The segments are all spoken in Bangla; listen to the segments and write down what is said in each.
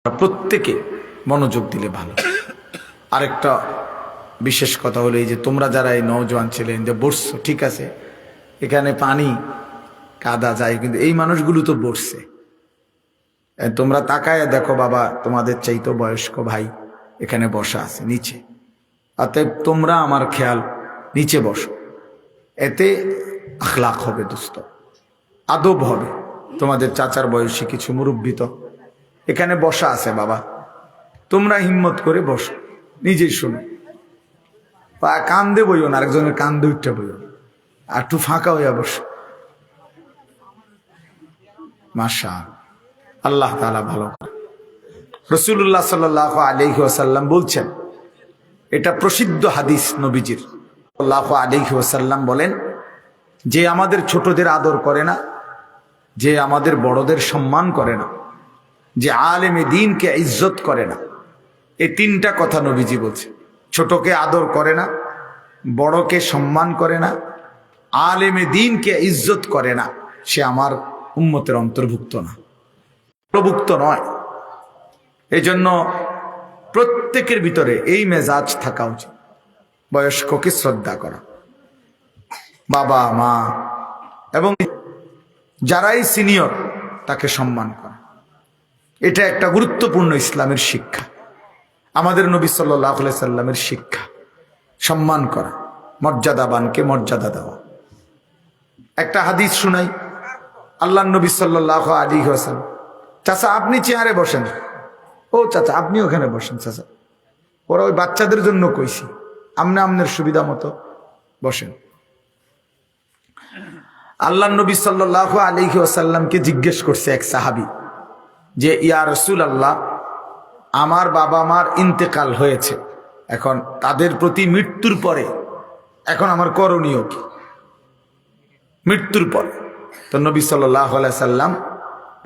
প্রত্যেকে মনোযোগ দিলে ভালো। আরেকটা বিশেষ কথা হলো এই যে তোমরা যারা এই নওজোয়ান ছিলেন যে বসছো, ঠিক আছে, এখানে পানি কাদা যায়, কিন্তু এই মানুষগুলো তো বসছে। তোমরা তাকায় দেখো বাবা, তোমাদের চাইতো বয়স্ক ভাই এখানে বসা আছে নিচে, অতএব তোমরা আমার খেয়াল নিচে বসো, এতে আখলাক হবে, দোস্ত আদব হবে। তোমাদের চাচার বয়সী কিছু মুরব্বী তো এখানে বসা আছে বাবা, তোমরা হিম্মত করে বসো, নিজেই শোনো, কান্দে বইও না, আরেকজনের কান্দে উঠতে বইও না, আর একটু ফাঁকা হইয়া বসো। মাশা আল্লাহ তাআলা ভালো। রাসূলুল্লাহ সাল্লাল্লাহু আলাইহি ওয়াসাল্লাম বলছেন, এটা প্রসিদ্ধ হাদিস নবীজির, সাল্লাল্লাহু আলাইহি ওয়াসাল্লাম বলেন, যে আমাদের ছোটদের আদর করে না, যে আমাদের বড়দের সম্মান করে না, যে আলেমে দ্বীনকে ইজ্জত করে না, এই তিনটা কথা নবীজি বলছে। ছোটকে আদর করে না, বড়কে সম্মান করে না, আলেমে দ্বীনকে ইজ্জত করে না, সে আমার উম্মতের অন্তর্ভুক্ত না, প্রভুক্ত নয়। এই জন্য প্রত্যেকের ভিতরে এই মেজাজ থাকা উচিত, বয়স্ককে শ্রদ্ধা করা, বাবা মা এবং যারাই সিনিয়র তাকে সম্মান করা। এটা একটা গুরুত্বপূর্ণ ইসলামের শিক্ষা, আমাদের নবী সাল্লাল্লাহু আলাইহি সাল্লামের শিক্ষা, সম্মান করা, মর্যাদাবানকে মর্যাদা দেওয়া। একটা হাদিস শুনাই, আল্লাহর নবী সাল্লাল্লাহু আলাইহি ওয়াসাল্লাম, চাচা আপনি চেয়ারে বসেন, ও চাচা আপনি ওখানে বসেন, চাচা ওরা ওই বাচ্চাদের জন্য কইছি, আমনে আমনের সুবিধা মতো বসেন। আল্লাহর নবী সাল্লাল্লাহু আলাইহি ওয়াসাল্লামকে জিজ্ঞেস করছে এক সাহাবী যে, ইয়া রাসূলুল্লাহ, আমার বাবা মার ইন্তেকাল হয়েছে, এখন তাদের প্রতি মৃত্যুর পরে এখন আমার করণীয় কি? মৃত্যুর পরে তো নবী সাল্লাল্লাহু আলাইহি সাল্লাম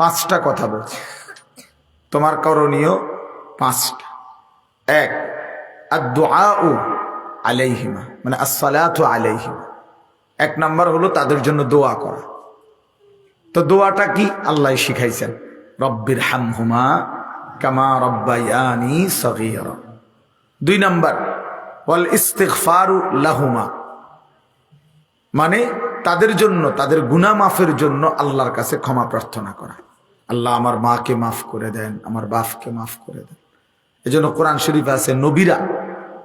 5টা কথা বলছে, তোমার করণীয় 5টা। 1, আদ-দুআউ আলাইহিমা, মানে আসসালাতু আলাইহিমা। 1 নাম্বার হলো তাদের জন্য দোয়া করা। তো দোয়াটা কি? আল্লাহ শিখাইছেন, রব্বির হামহুমা কামা রব্বায়ানি সগীরা। 2 নাম্বার, ওয়াল ইস্তিগফারু লাহুমা, মানে তাদের জন্য, তাদের গুনাহ মাফের জন্য আল্লাহর কাছে ক্ষমা প্রার্থনা করা। আল্লাহ আমার মাকে মাফ করে দেন, আমার বাপকে মাফ করে দেন। এজন্য কোরআন শরীফে আছে নবীরা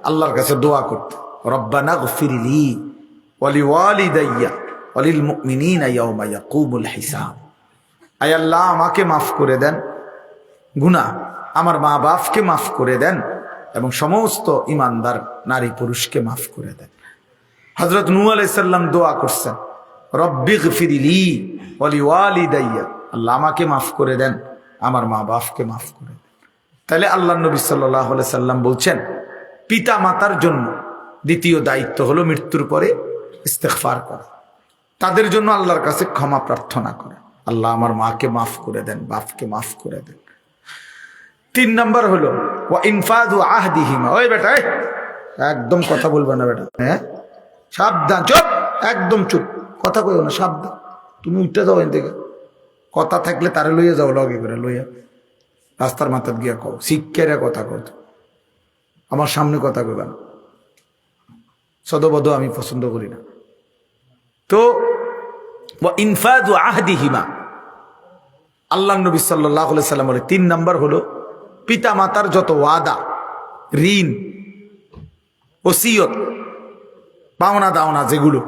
আল্লাহর কাছে দোয়া করত, রব্বানা গফিরলি ওয়ালিওয়ালিদাইয়া ওয়ালিল মুমিনিনা ইয়াওমা ইয়াকুমুল হিসাব। আয় আল্লাহ আমাকে মাফ করে দেন গুনাহ, আমার মা বাপকে মাফ করে দেন এবং সমস্ত ইমানদার নারী পুরুষকে মাফ করে দেন। হযরত নূহ আলাইহিস সালাম দোয়া করছেন, রব্বিগফিরলি ওয়ালিওয়ালিদাইয়া, আল্লাহ আমাকে মাফ করে দেন, আমার মা বাপকে মাফ করে দেন। তাহলে আল্লাহ নবী সাল্লাল্লাহু আলাইহি সাল্লাম বলছেন, পিতা মাতার জন্য দ্বিতীয় দায়িত্ব হলো মৃত্যুর পরে ইস্তেগফার করা, তাদের জন্য আল্লাহর কাছে ক্ষমা প্রার্থনা করা, আল্লাহ আমার মাকে মাফ করে দেন, বাপকে মাফ করে দেন। 3 নাম্বার হলো ওয়া ইনফাযু আহদিহিমা। ওই বেটা, একদম কথা বলবে না বেটা, হ্যাঁ সাবধান, চুপ, একদম চুপ, কথা কইও না, সাবধান, তুমি উঠে যাও এখান থেকে। কথা থাকলে তারে লইয়া যাও, লগে করে লইয়া রাস্তার মাথায় গিয়া কও, শিক্ষারে কথা কত, আমার সামনে কথা কইবা না, সদবদ আমি পছন্দ করি না। তো ওয়া ইনফাযু আহদিহিমা, আল্লাহ নবী সাল্লাল্লাহু আলাইহি সাল্লাম বলে 3 নাম্বার হলো পিতা মাতার যত ওয়াদা, ঋণ, ওসিয়ত, পাওনা দাওনা যেগুলো,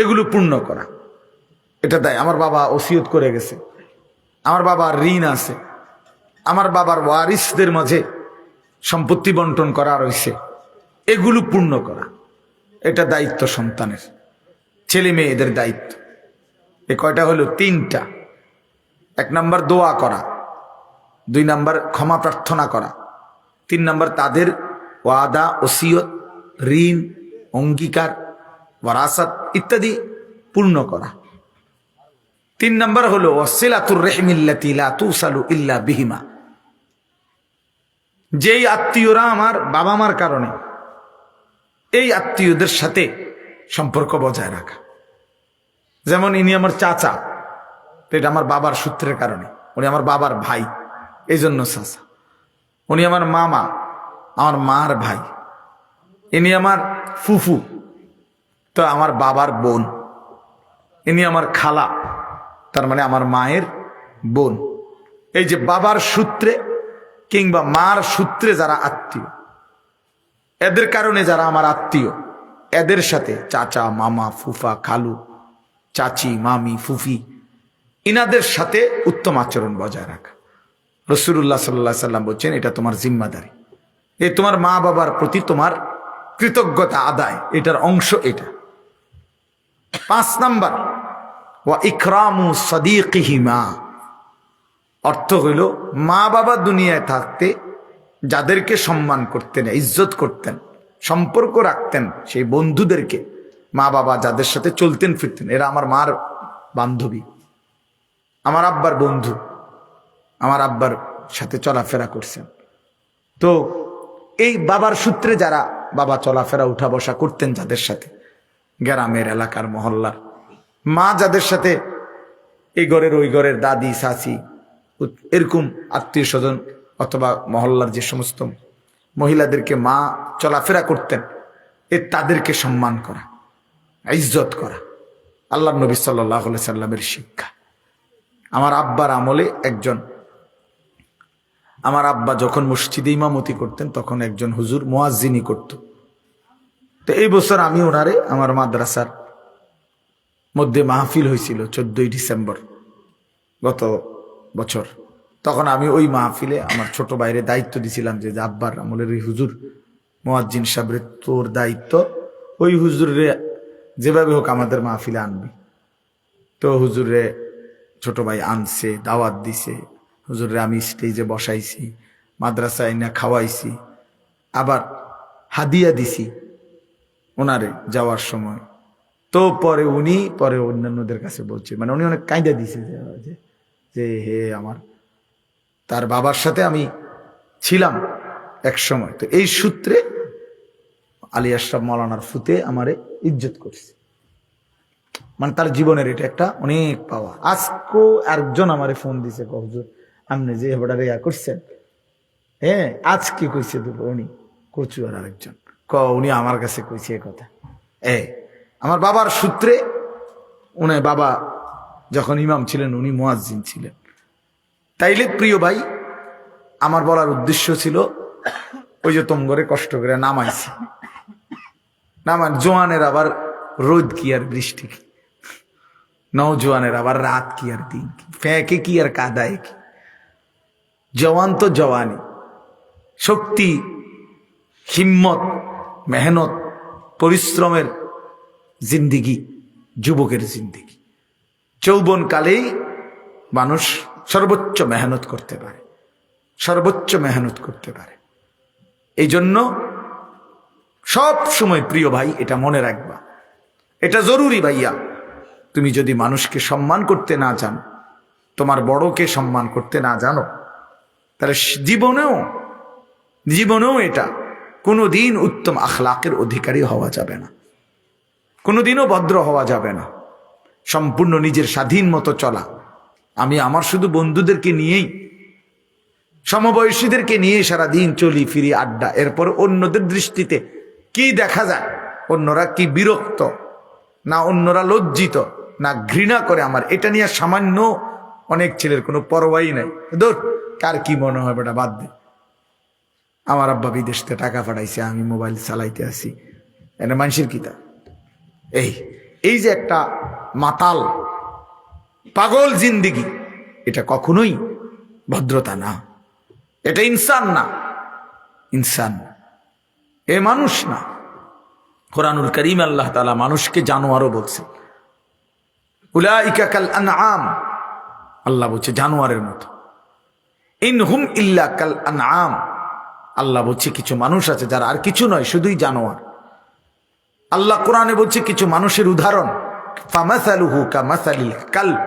এগুলো পূর্ণ করা। এটা দেয়, আমার বাবা ওসিয়ত করে গেছে, আমার বাবার ঋণ আছে, আমার বাবার ওয়ারিসদের মাঝে সম্পত্তি বন্টন করা রয়েছে, এগুলো পূর্ণ করা। এটা দায়িত্ব সন্তানের, ছেলে মেয়েদের দায়িত্ব। এ কয়টা হলো? 3টা। 1 নাম্বার দোয়া করা, 2 নাম্বার ক্ষমা প্রার্থনা করা, 3 নাম্বার তাদের ওয়াদা, ওসিয়ত, ঋণ, অঙ্গীকার, ওয়ারাসাত ইত্যাদি পূর্ণ করা। 3 নাম্বার হলো ওয়াসিলাতুর রাহমিল্লাতী লা তুসালু ইল্লা বিহিমা, যেই আত্মীয়রা আমার বাবা মার কারণে, এই আত্মীয়দের সাথে সম্পর্ক বজায় রাখা। যেমন ইনি আমার চাচা, এটা আমার বাবার সূত্রের কারণে, উনি আমার বাবার ভাই, এই জন্য চাচা। উনি আমার মামা, আমার মার ভাই। ইনি আমার ফুফু, তো আমার বাবার বোন। ইনি আমার খালা, তার মানে আমার মায়ের বোন। এই যে বাবার সূত্রে কিংবা মার সূত্রে যারা আত্মীয়, এদের কারণে যারা আমার আত্মীয়, এদের সাথে চাচা, মামা, ফুফা, খালু, চাচি, মামি, ফুফি, ইনাদের সাথে উত্তম আচরণ বজায় রাখা। রাসূলুল্লাহ সাল্লাল্লাহু আলাইহি সাল্লাম বলছেন এটা তোমার জিম্মাদারি। এই তোমার মা বাবার প্রতি তোমার কৃতজ্ঞতা আদায়, এটার অংশ এটা। 5 নাম্বার, ওয়া ইকরামু সাদিকিহিমা, অর্থ হইল মা বাবা দুনিয়ায় থাকতে যাদেরকে সম্মান করতেন, ইজ্জত করতেন, সম্পর্ক রাখতেন, সেই বন্ধুদেরকে, মা বাবা যাদের সাথে চলতেন ফিরতেন, এরা আমার মার বান্ধবী, আমার আব্বার বন্ধু, আমার আব্বার সাথে চলাফেরা করছেন। তো এই বাবার সূত্রে যারা বাবা চলাফেরা উঠা বসা করতেন, যাদের সাথে গ্রামের, এলাকার, মহল্লার, মা যাদের সাথে এই ঘরের ওই ঘরের দাদি, চাচি, এরকম আত্মীয় স্বজন অথবা মহল্লার যে সমস্ত মহিলাদেরকে মা চলাফেরা করতেন, তাদেরকে সম্মান করা, ইজ্জত করা, আল্লাহ নবী সাল্লাল্লাহু আলাইহি সাল্লামের শিক্ষা। আমার আব্বার আমলে আমার আব্বা যখন মসজিদে ইমামতি করতেন তখন একজন হুজুর মুয়াজ্জিনি করত। তো এই বছর আমি ওনারে আমার মাদ্রাসার মধ্যে মাহফিল হয়েছিল 14ই ডিসেম্বর গত বছর। তখন আমি ওই মাহফিলে আমার ছোট ভাইরে দায়িত্ব দিছিলাম যে আব্বার আমলের ওই হুজুর মুয়াজ্জিন সাহেবের তোর দায়িত্ব, ওই হুজুরে যেভাবে হোক আমাদের মাহফিলে আনবি। তো হুজুরে ছোট ভাই আনছে, দাওয়াত দিছে, হুজুরে আমি স্টেজে বসাইছি, মাদ্রাসায় না খাওয়াইছি, আবার হাদিয়া দিছি ওনারে যাওয়ার সময়। তো পরে উনি অন্যান্যদের কাছে বলছে, মানে উনি অনেক কায়দা দিছে যে হে আমার, তার বাবার সাথে আমি ছিলাম এক সময়, তো এই সূত্রে আলী আশরাফ মাওলানার ফুতে আমারে ইজ্জত করছে। মানে তার জীবনের এটা একটা অনেক পাওয়া। আজকেও একজন আমারে ফোন দিছে, হুজুর আপনি যে এবারে ইয়া করছেন, হ্যাঁ আজকে কইছে দুটো, উনি কচু আর আরেকজন উনি আমার কাছে কইছে এ কথা। আমার বাবার সূত্রে, উনি বাবা যখন ইমাম ছিলেন উনি মুয়াজ্জিন ছিলেন। তাইলে প্রিয় ভাই, আমার বলার উদ্দেশ্য ছিল ওই যে তোমগরে কষ্ট করে নামাইছি, জোয়ানের আবার রোদ কি আর বৃষ্টি কি, নওজোয়ানের আবার রাত কি আর দিন কি, ফেঁকে কি আর কাদায় কি। জওয়ান তো জওয়ানি, শক্তি, হিম্মত, মেহনত, পরিশ্রমের জিন্দিগি, যুবকের জিন্দিগি। যৌবনকালেই মানুষ সর্বোচ্চ মেহনত করতে পারে, সর্বোচ্চ মেহনত করতে পারে। এই জন্য সব সময় প্রিয় ভাই এটা মনে রাখবা, এটা জরুরি ভাইয়া। তুমি যদি মানুষকে সম্মান করতে না জানো, তোমার বড়কে সম্মান করতে না জানো, তাহলে জীবনেও এটা কোনোদিন উত্তম আখলাকের অধিকারী হওয়া যাবে না, কোনোদিনও ভদ্র হওয়া যাবে না। সম্পূর্ণ নিজের স্বাধীন মতো চলা। আমি আমার শুধু বন্ধুদেরকে নিয়েই, সমবয়সীদেরকে নিয়ে সারাদিন চলি ফিরি, আড্ডা। এরপর অন্যদের দৃষ্টিতে কি দেখা যায়, অন্যরা কি বিরক্ত, না অন্যরা লজ্জিত, না ঘৃণা করে আমার, এটা নিয়ে সামান্য অনেক ছেলের কোনো পরোয়াই নাই। ধর কার কি মনে হয় বেটা বাদ দে, আমার আব্বা বিদেশ থেকে টাকা পাঠাইছে, আমি মোবাইল চালাইতে আসি, এটা মানুষের কিতা। এই যে একটা মাতাল পাগল জিন্দিগি, এটা কখনোই ভদ্রতা না, এটা ইনসান না, ইনসান এ মানুষ না। কোরআনুল কারীম আল্লাহ তাআলা মানুষকে জানোয়ারও বলছে, উলাইকা কাল আনআম, আল্লাহ বলছে জানোয়ারের মতো। ইনহুম ইল্লা কাল আনআম, আল্লাহ বলছে কিছু মানুষ আছে যারা আর কিছু নয়, শুধুই জানোয়ার। আল্লাহ কোরআনে বলছে কিছু মানুষের উদাহরণ, ফামাসালুহু কামাসালিল কালব,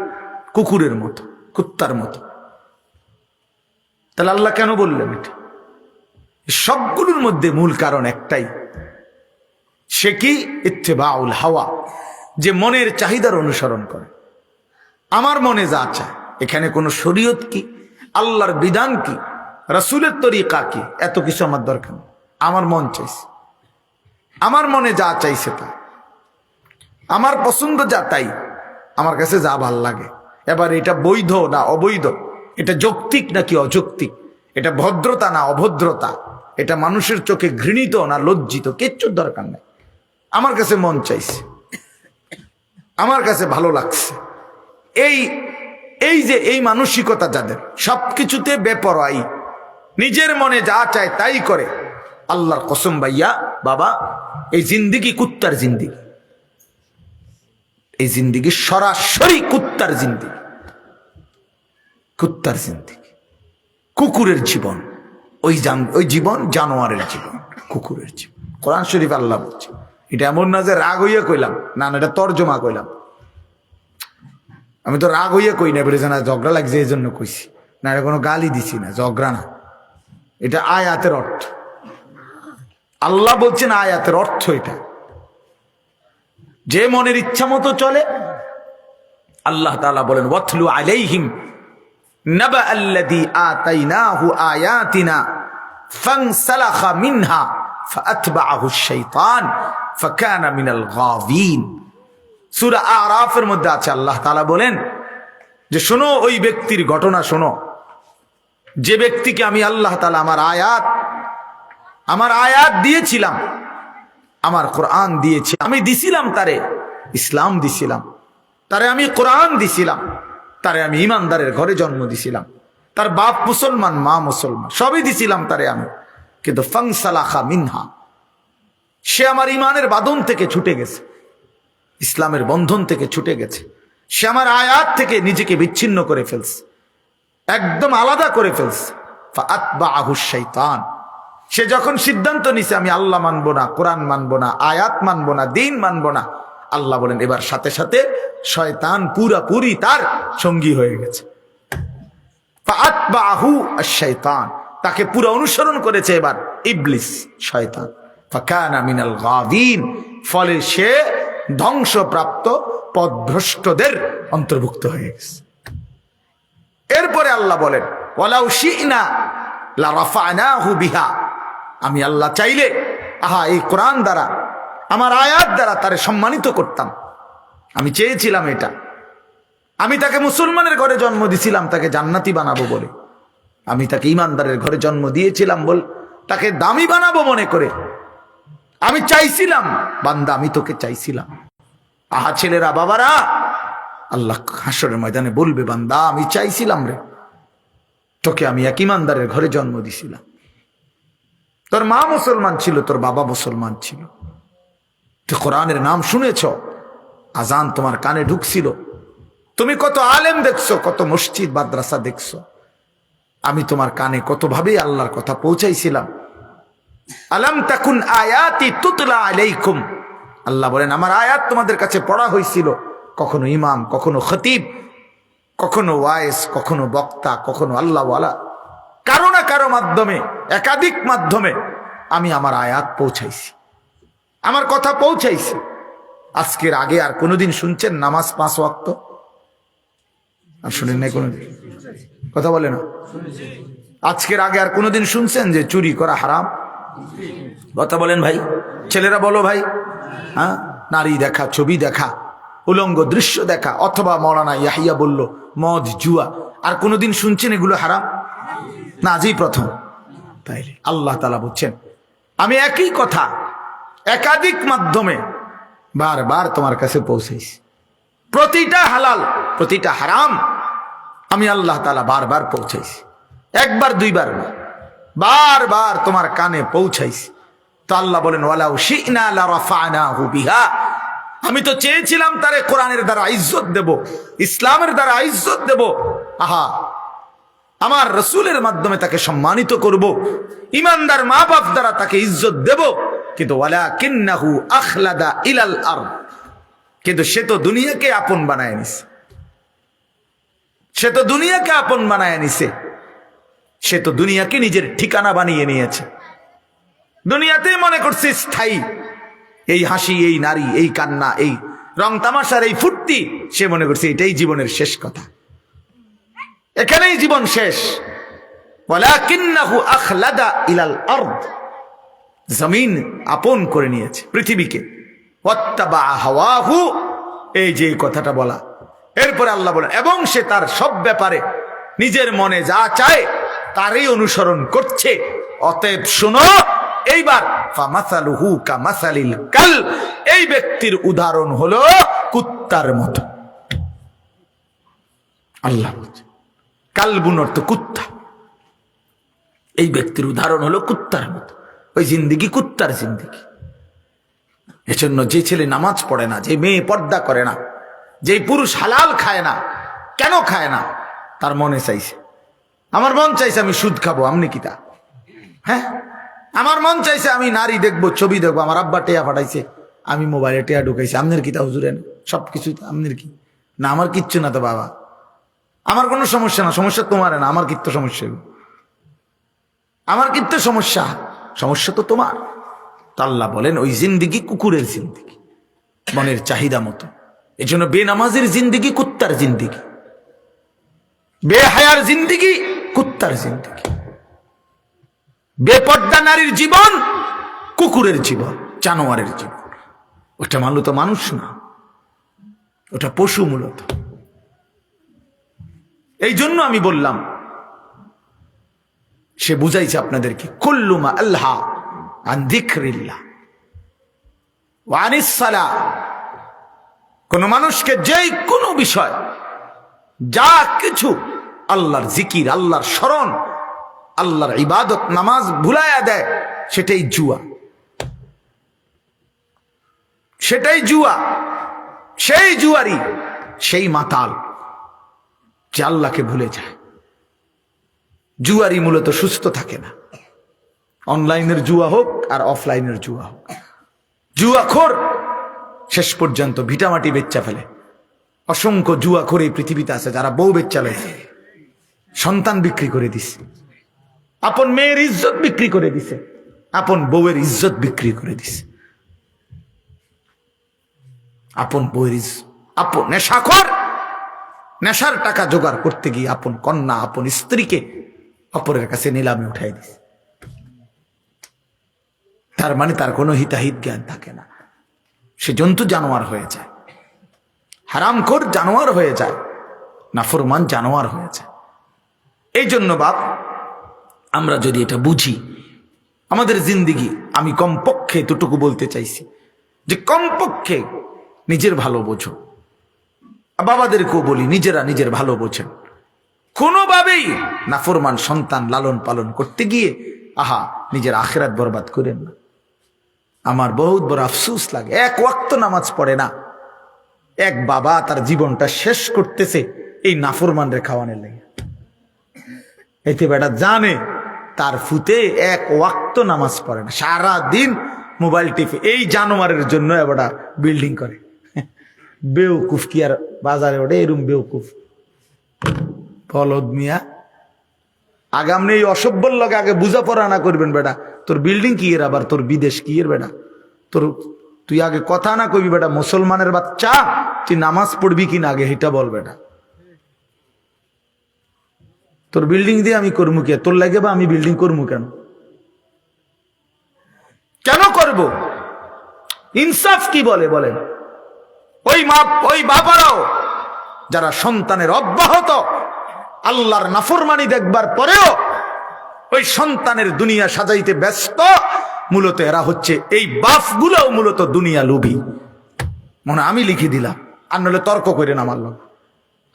কুকুরের মতো, কুত্তার মতো। তাহলে আল্লাহ কেন বললেন এটা? সবগুলোর মধ্যে মূল কারণ একটাই, সে কি ইত্তেবাউল হাওয়া, যে মনের চাহিদার অনুসরণ করে। আমার মনে যা চায়, এখানে কোনো শরীয়ত কি, আল্লাহর বিধান কি, রাসূলের তরিকা কি, এত কিছু আমার দরকার নেই। আমার মন চাইছে, আমার মনে যা চাইছে তা, আমার পছন্দ যা তাই, আমার কাছে যা ভাল লাগে। এবার এটা বৈধ না অবৈধ, এটা যৌক্তিক নাকি অযৌক্তিক, এটা ভদ্রতা না অভদ্রতা, এটা মানুষের চোখে ঘৃণিত না লজ্জিত, কিচ্ছুর দরকার নেই। আমার কাছে মন চাইছে, আমার কাছে ভালো লাগছে। এই যে এই মানসিকতা যাদের, সবকিছুতে বেপরোয়াই, নিজের মনে যা চায় তাই করে, আল্লাহর কসম ভাইয়া বাবা, এই জিন্দিগি কুত্তার জিন্দিগি, এই জিন্দিগি সরাসরি কুত্তার জিন্দিগি, কুত্তার জিন্দিগি, কুকুরের জীবন। ওই জীবন জানোয়ারের জীবন, কুকুরের জীবন। কোরআন শরীফ আল্লাহ বলছে। এটা এমন না যে রাগ হইয়া কইলাম, না না, এটা তর্জমা কইলাম। আমি তো রাগ হইয়া কই না, বলেছে না ঝগড়া লাগছে এই জন্য কইছি, না এটা কোনো গালি দিছি না, ঝগড়া না, এটা আয়াতের অর্থ। আল্লাহ বলছেন আয়াতের অর্থ এটা। যে মনের ইচ্ছা মতো চলে, আল্লাহ তাআলা বলেন ওয়াতলু আলাইহিম নাবা আল্লাযী আতাইনাহু আয়াতিনা ফানসালাখা মিনহা ফাআতবাআহু আশ-শাইতান ফাকানা মিনাল গাবিন। সূরা আরাফের মধ্যে আছে, আল্লাহ তাআলা বলেন যে শোনো ওই ব্যক্তির ঘটনা শোনো, যে ব্যক্তিকে আমি আল্লাহ তাআলা আমার আয়াত দিয়েছিলাম, আমার কোরআন দিয়েছি, আমি দিছিলাম তারে ইসলাম দিছিলাম, তারে আমি কোরআন দিছিলাম, তারে আমি ইমানদারের ঘরে জন্ম দিছিলাম, তার বাপ মুসলমান মা মুসলমান সবই দিছিলাম তারে আমি, কিন্তু ফানসালাখা মিনহা, সে আমার ইমানের বাঁধন থেকে ছুটে গেছে, ইসলামের বন্ধন থেকে ছুটে গেছে, সে আমার আয়াত থেকে নিজেকে বিচ্ছিন্ন করে ফেলছে, একদম আলাদা করে ফেলছে। ফাআতবাআহু আশ-শাইতান, সে যখন সিদ্ধান্ত নিছে আমি আল্লাহ মানবো না, কোরআন মানবো না, আয়াত মানবো না, দিন মানবো না, আল্লাহ বলেন এবার সাথে সাথে শয়তান পুরাপুরি তার সঙ্গী হয়ে গেছে। ফাআতবাআহু আশ-শাইতান, তাকে পুরো অনুসরণ করেছে এবার ইবলিস শয়তান। ফাকানা মিনাল গাবিন, ফলে সে ধ্বংসপ্রাপ্ত পথভ্রষ্টদের অন্তর্ভুক্ত হয়ে গেছে। এরপরে আল্লাহ বলেন ওয়ালাউ শি'না লা রাফা'নাহু বিহা, আমি আল্লাহ চাইলে এই কোরআন দ্বারা, আমার আয়াত দ্বারা তারে সম্মানিত করতাম। আমি চেয়েছিলাম এটা, আমি তাকে মুসলমানের ঘরে জন্ম দিয়েছিলাম তাকে জান্নাতি বানাবো বলে, আমি তাকে ইমানদারের ঘরে জন্ম দিয়েছিলাম বল তাকে দামি বানাবো মনে করে, আমি চাইছিলাম বান্দা, আমি তোকে চাইছিলাম। ছেলেরা বাবারা, আল্লাহ হাসরের ময়দানে বলবে বান্দা আমি চাইছিলাম রে, তোকে আমি এক ইমানদারের ঘরে জন্ম দিছিলাম, তোর মা মুসলমান ছিল, তোর বাবা মুসলমান ছিল, তুই কোরআনের নাম শুনেছ, আজান তোমার কানে ঢুকছিল, তুমি কত আলেম দেখছো, কত মসজিদ মাদ্রাসা দেখছো, আমি তোমার কানে কতভাবে আল্লাহর কথা পৌঁছাইছিলাম। আলাম তাকুন আয়াতি তুতলা আলাইকুম, আল্লাহ বলেন আমার আয়াত তোমাদের কাছে পড়া হয়েছিল, কখনো ইমাম, কখনো খতিব, কখনো ওয়াইস, কখনো বক্তা, কখনো আল্লাহওয়ালা, কারো না কারো মাধ্যমে, একাধিক মাধ্যমে আমি আমার আয়াত পৌঁছাইছি, আমার কথা পৌঁছাইছি। আজকের আগে আর কোনোদিন শুনছেন নামাজ 5 ওয়াক্ত? আর শুনেন নাই কোনোদিন? কথা বলে না। আজকের আগে আর কোনোদিন শুনছেন যে চুরি করা হারাম? কথা বলেন ভাই, ছেলেরা বলো ভাই। হ্যাঁ, নারী দেখা, ছবি দেখা, উলঙ্গ দৃশ্য দেখা, অথবা মৌলানা ইয়াহিয়া বলল মদ জুয়া, আর কোনোদিন শুনছেন এগুলো হারাম? না, আজই প্রথম। তাইলে আল্লাহ তাআলা বলছেন আমি একই কথা একাধিক মাধ্যমে বারবার তোমার কাছে পৌঁছাইছি, প্রতিটা হালাল প্রতিটা হারাম আমি আল্লাহ তাআলা বারবার পৌঁছাইছি, একবার দুইবার না, বারবার তোমার কানে পৌঁছাইছি। তো আল্লাহ বলেন ওয়ালাউ শি'না লা রাফা'নাহু বিহা, আমি তো চেয়েছিলাম তারে কোরআনের দ্বারা ইজ্জত দেব, ইসলামের দ্বারা ইজ্জত দেব, আমার রসুলের মাধ্যমে তাকে সম্মানিত করব, ইমানদার মা বাপ দ্বারা তাকে ইজ্জত দেব, কিন্তু ওয়ালাকিন্নাহু আখলাদা ইলাল আরদ, কিন্তু সে তো দুনিয়াকে আপন বানায় নিছে, সে তো দুনিয়াকে আপন বানায় নিছে, সে তো দুনিয়াকে নিজের ঠিকানা বানিয়ে নিয়েছে, দুনিয়াতেই মনে করছে স্থায়ী। এই হাসি, এই নারী, এই কান্না, এই রং তামাশার এই ফুর্তি, সে মনে করছে এটাই জীবনের শেষ কথা, এখানেই জীবন শেষ। ওয়ালাকিন্নাহু আখলাদা ইলাল আরদ, জমিন আপন করে নিয়েছে পৃথিবীকে। ওয়াত্তাবা হাওয়াহু, এই যে কথাটা বলা, এরপরে আল্লাহ বলেন এবং সে তার সব ব্যাপারে নিজের মনে যা চায় তারই অনুসরণ করছে। অতএব শোনো এইবার, ফামাসালুহু কামাসালিল কালব, এই ব্যক্তির উদাহরণ হলো কুত্তার মতো। আল্লাহ বলছে কালবুন অর্থ কুত্তা, এই ব্যক্তির উদাহরণ হলো কুত্তার মতো। ওই জিন্দিগি কুত্তার জিন্দিগি। এজন্য যে ছেলে নামাজ পড়ে না, যে মেয়ে পর্দা করে না, যে পুরুষ হালাল খায় না, কেন খায় না? তার মনে চাইছে, আমার মন চাইছে আমি সুদ খাবো, আমনি কি তা? হ্যাঁ, আমার মন চাইছে আমি নারী দেখবো, ছবি দেখবো, আমার আব্বা টেয়া পাঠাইছে, আমি মোবাইলে টেয়া ঢুকাইছি, আমনের কি তা হুজুরেন? সবকিছু আমনের কি? না আমার কিচ্ছু না তো বাবা, আমার কোনো সমস্যা না, সমস্যা তোমার না, আমার কিত্ত সমস্যা, আমার কিত্ত সমস্যা, সমস্যা তো তোমার। তা আল্লাহ বলেন ওই জিন্দিগি কুকুরের জিন্দিগি, মনের চাহিদা মতো। এই জন্য বেনামাজের জিন্দিগি কুত্তার জিন্দিগি, বেহায়ার জিন্দিগি কুত্তার জিন্দিগি, বেপর্দা নারীর জীবন কুকুরের জীবন, জানোয়ারের জীবন। ওটা মূলত মানুষ না, ওটা পশু মূলত। এই জন্য আমি বললাম, সে বুঝাইছে আপনাদেরকে, কুল্লু মা আল্লাহ আন যিকরিল্লাহ ওয়া আনিস সালাহ, কোন মানুষকে যেই কোনো বিষয়, যা কিছু আল্লাহর জিকির, আল্লাহর স্মরণ, আল্লাহর ইবাদত, নামাজ ভুলাইয়া দেয়, সেটাই জুয়া, সেটাই জুয়া। সেই জুয়ারি, সেই মাতাল যে আল্লাহকে ভুলে যায়। জুয়ারি মূলত সুস্থ থাকে না, অনলাইনের জুয়া হোক আর অফলাইনের জুয়া হোক। জুয়াখোর শেষ পর্যন্ত ভিটামাটি বেচ্চা ফেলে। অসংখ্য জুয়াখোর এই পৃথিবীতে আছে যারা বউ বেচ্চা লেছে, সন্তান বিক্রি করে দিছে, আপন মেয়ের ইজ্জত বিক্রি করে দিছে, আপন বউয়ের ইজ্জত বিক্রি করে দিছে, আপন বউয়ের ইজ্জত। আপন নেশাখোর, নেশার টাকা জোগাড় করতে গিয়ে আপন কন্যা, আপন স্ত্রীকে অপরের কাছে নিলামে উঠাই দিছে। তার মানে তার কোনো হিতাহিত জ্ঞান থাকে না, সে জন্তু জানোয়ার হয়ে যায়, হারামখোর জানোয়ার হয়ে যায়, নাফরমান জানোয়ার হয়ে যায়। এই জন্য বাপ, আমরা যদি এটা বুঝি, আমাদের জিন্দিগি, আমি কমপক্ষে এতটুকু বলতে চাইছি যে কমপক্ষে নিজের ভালো বোঝো। বাবাদেরকেও বলি, নিজেরা নিজের ভালো বোঝেন। কোনোভাবেই নাফরমান সন্তান লালন পালন করতে গিয়ে নিজের আখিরাত বরবাদ করেন না। আমার বহুত বড় আফসোস লাগে, এক ওয়াক্ত নামাজ পড়ে না, এক বাবা তার জীবনটা শেষ করতেছে এই নাফরমানরে খাওয়ানোর লাগে। এতে বেটা জানে তার ফুতে এক ওয়াক্ত নামাজ পড়ে না, সারা দিন মোবাইল টিপে, এই জানোয়ারের জন্য বেটা বিল্ডিং করে। বেউকুফ কি আর বাজারে ওঠে, এরম বেউকুফ ফলদ মিয়া। আগাম নেই অসভ্যর লগে আগে বুঝা পড়া না করবেন বেটা, তোর বিল্ডিং কি এর, আবার তোর বিদেশ কি এর বেটা, তোর তুই আগে কথা না কইবি বেটা, মুসলমানের বাচ্চা তুই নামাজ পড়বি কিনা আগে এটা বল বেটা। তোর বিল্ডিং দিয়ে আমি করবো কে, তোর লাগে বা আমি বিল্ডিং করবো কেন, কেন করব? ইনসাফ কি বলে বলেন? ওই বাবারাও যারা সন্তানের অব্যাহত আল্লাহর নাফরমানি দেখবার পরেও ওই সন্তানের দুনিয়া সাজাইতে ব্যস্ত, মূলত এরা হচ্ছে, এই বাপগুলোও মূলত দুনিয়া লোভী। মনে আমি লিখে দিলাম, আর নলে তর্ক করে না মারল,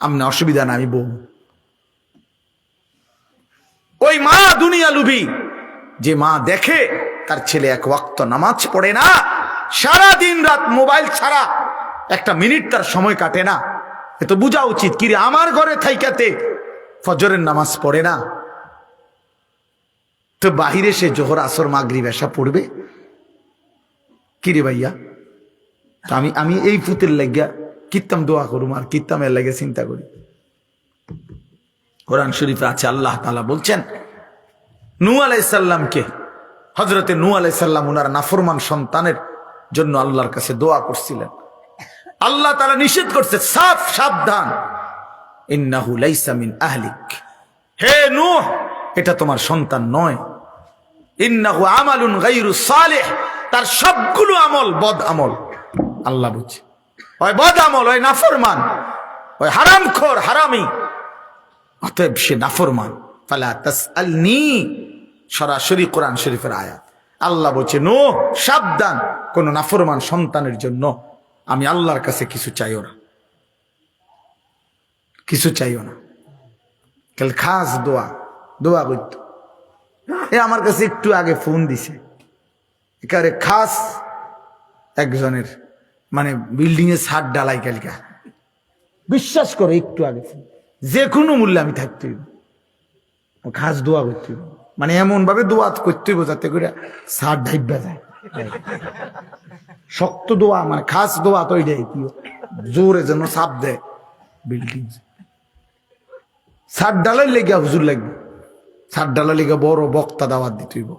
আমনে অসুবিধা না, আমি বউ। ওই মা দুনিয়া লোভী, যে মা দেখে তার ছেলে এক ওয়াক্ত নামাজ পড়ে না, সারা দিন রাত মোবাইল ছাড়া একটা মিনিট তার সময় কাটে না, এ তো বোঝা উচিত কিরে আমার ঘরে থাইকাতে ফজরের নামাজ পড়ে না, তো বাহিরে সে জোহর আসর মাগরিব এশা পড়বে কিরে ভাইয়া? তো আমি এই ফুতের লাগিয়া কিত্তাম দোয়া করুম, আর কিত্তামের লাগে চিন্তা করি। কোরআন শরীফে আছে, আল্লাহ তাআলা বলছেন নূহ আলাইহিস সালামকে, হযরতে নূহ আলাইহিস সালাম ওনার নাফরমান সন্তানের জন্য আল্লাহর কাছে দোয়া করছিলেন। আল্লাহ তাআলা নিষেধ করছে, সাফ সাবধান, ইন্নাহু লাইসা মিন আহলিক, হে নূহ এটা তোমার সন্তান নয়। ইন্নাহু আমালুন গায়রু সালিহ, তার সবগুলো আমল বদ আমল। আল্লাহ বুঝছে ওই বদ আমল, ওই নাফরমান, ওই হারামখোর হারামি, অতএব সে নাফরমান। ফালা তাসআলনি, সরাসরি কোরআন শরীফের আয়াত। আল্লাহ বলছে নূহ সাবধান, কোন নাফরমান সন্তানের জন্য আমি আল্লাহর কাছে কিছু চাইও না, কিছু চাইও না। কাল খাস দোয়া দোয়া করত। এ আমার কাছে একটু আগে ফোন দিছে, একেবারে খাস একজনের, মানে বিল্ডিং এর ছাদ ডালাই কালকা, বিশ্বাস করে একটু আগে ফোন, যে কোনো মূল্যে আমি থাকতে হইব, খাস দোয়া করতে হইব, মানে এমন ভাবে দোয়া করতে হইব যাতে করে ছাদ ঢাইবা যায়। শক্ত দোয়া, মানে খাস দোয়া তো এটাই, জোরে যেন চাপ দেয় বিল্ডিং। ছাদ ডালাই লেগে হুজুর লাগবে, ছাদ ডালা লেগে বড় বক্তা দাওয়াত দিতে হইব।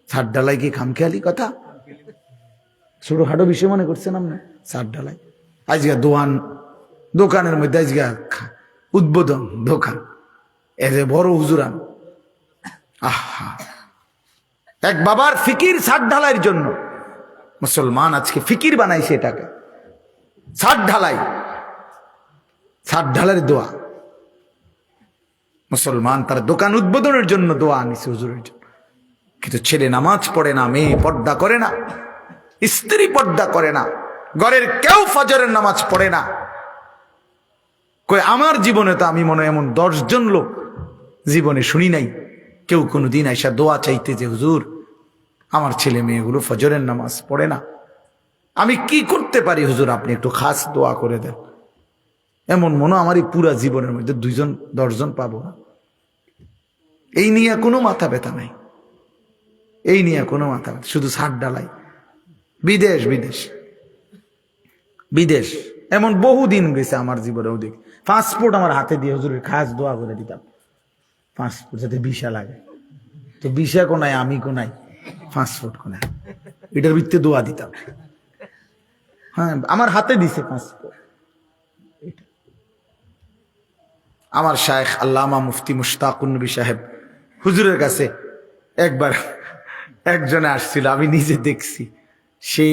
ছাদ ডালাই কি খামখেয়ালি কথা? ছোটখাটো বিষয় মনে করছেন আপনি? ছাদ ডালাই আজকে দোকানের মধ্যে আজকে উদ্বোধন দোকান, এরে বড় হুজুরান। আহা, এক বাবার ফিকির ছাদ ঢালাইয়ের জন্য মুসলমান আজকে ফিকির বানাইছে এটাকে। ছাদ ঢালাই, ছাদ ঢালাইয়ের দোয়া। মুসলমান তার দোকান উদ্বোধনের জন্য দোয়া আনিছে হুজুরের জন্য, কিন্তু ছেলে নামাজ পড়ে না, মেয়ে পর্দা করে না, স্ত্রী পর্দা করে না, ঘরের কেউ ফজরের নামাজ পড়ে না। কই আমার জীবনে তো আমি মনে এমন 10 জন লোক জীবনে শুনি নাই কেউ কোনোদিন আইসা দোয়া চাইতে যে হুজুর আমার ছেলে মেয়েগুলো ফজরের নামাজ পড়ে না, আমি কি করতে পারি হুজুর, আপনি একটু খাস দোয়া করে দেন। এমন মনে আমার এই পুরা জীবনের মধ্যে 2 জন 10 জন পাবো না। এই নিয়ে কোনো মাথা ব্যথা নাই, এই নিয়ে কোনো মাথা ব্যথা, শুধু ছাদ ডালাই। বিদেশ বিদেশ বিদেশ এমন বহুদিন গেছে আমার জীবনে। ওদিক পাসপোর্ট আমার হাতে দিয়ে হুজুরের খাস দোয়া করে দিতাম, পাসপোর্ট যাতে ভিসা লাগে, তো ভিসা কোনাই আমি কোনাই পাসপোর্ট কোনাই, এটার ভিত্তিতে দোয়া দিতাম। হ্যাঁ আমার হাতে দিছে পাসপোর্ট। আমার শায়েখ আল্লামা মুফতি মুশতাকুন নবী সাহেব হুজুরের কাছে একবার একজনে আসছিল, আমি নিজে দেখছি, সে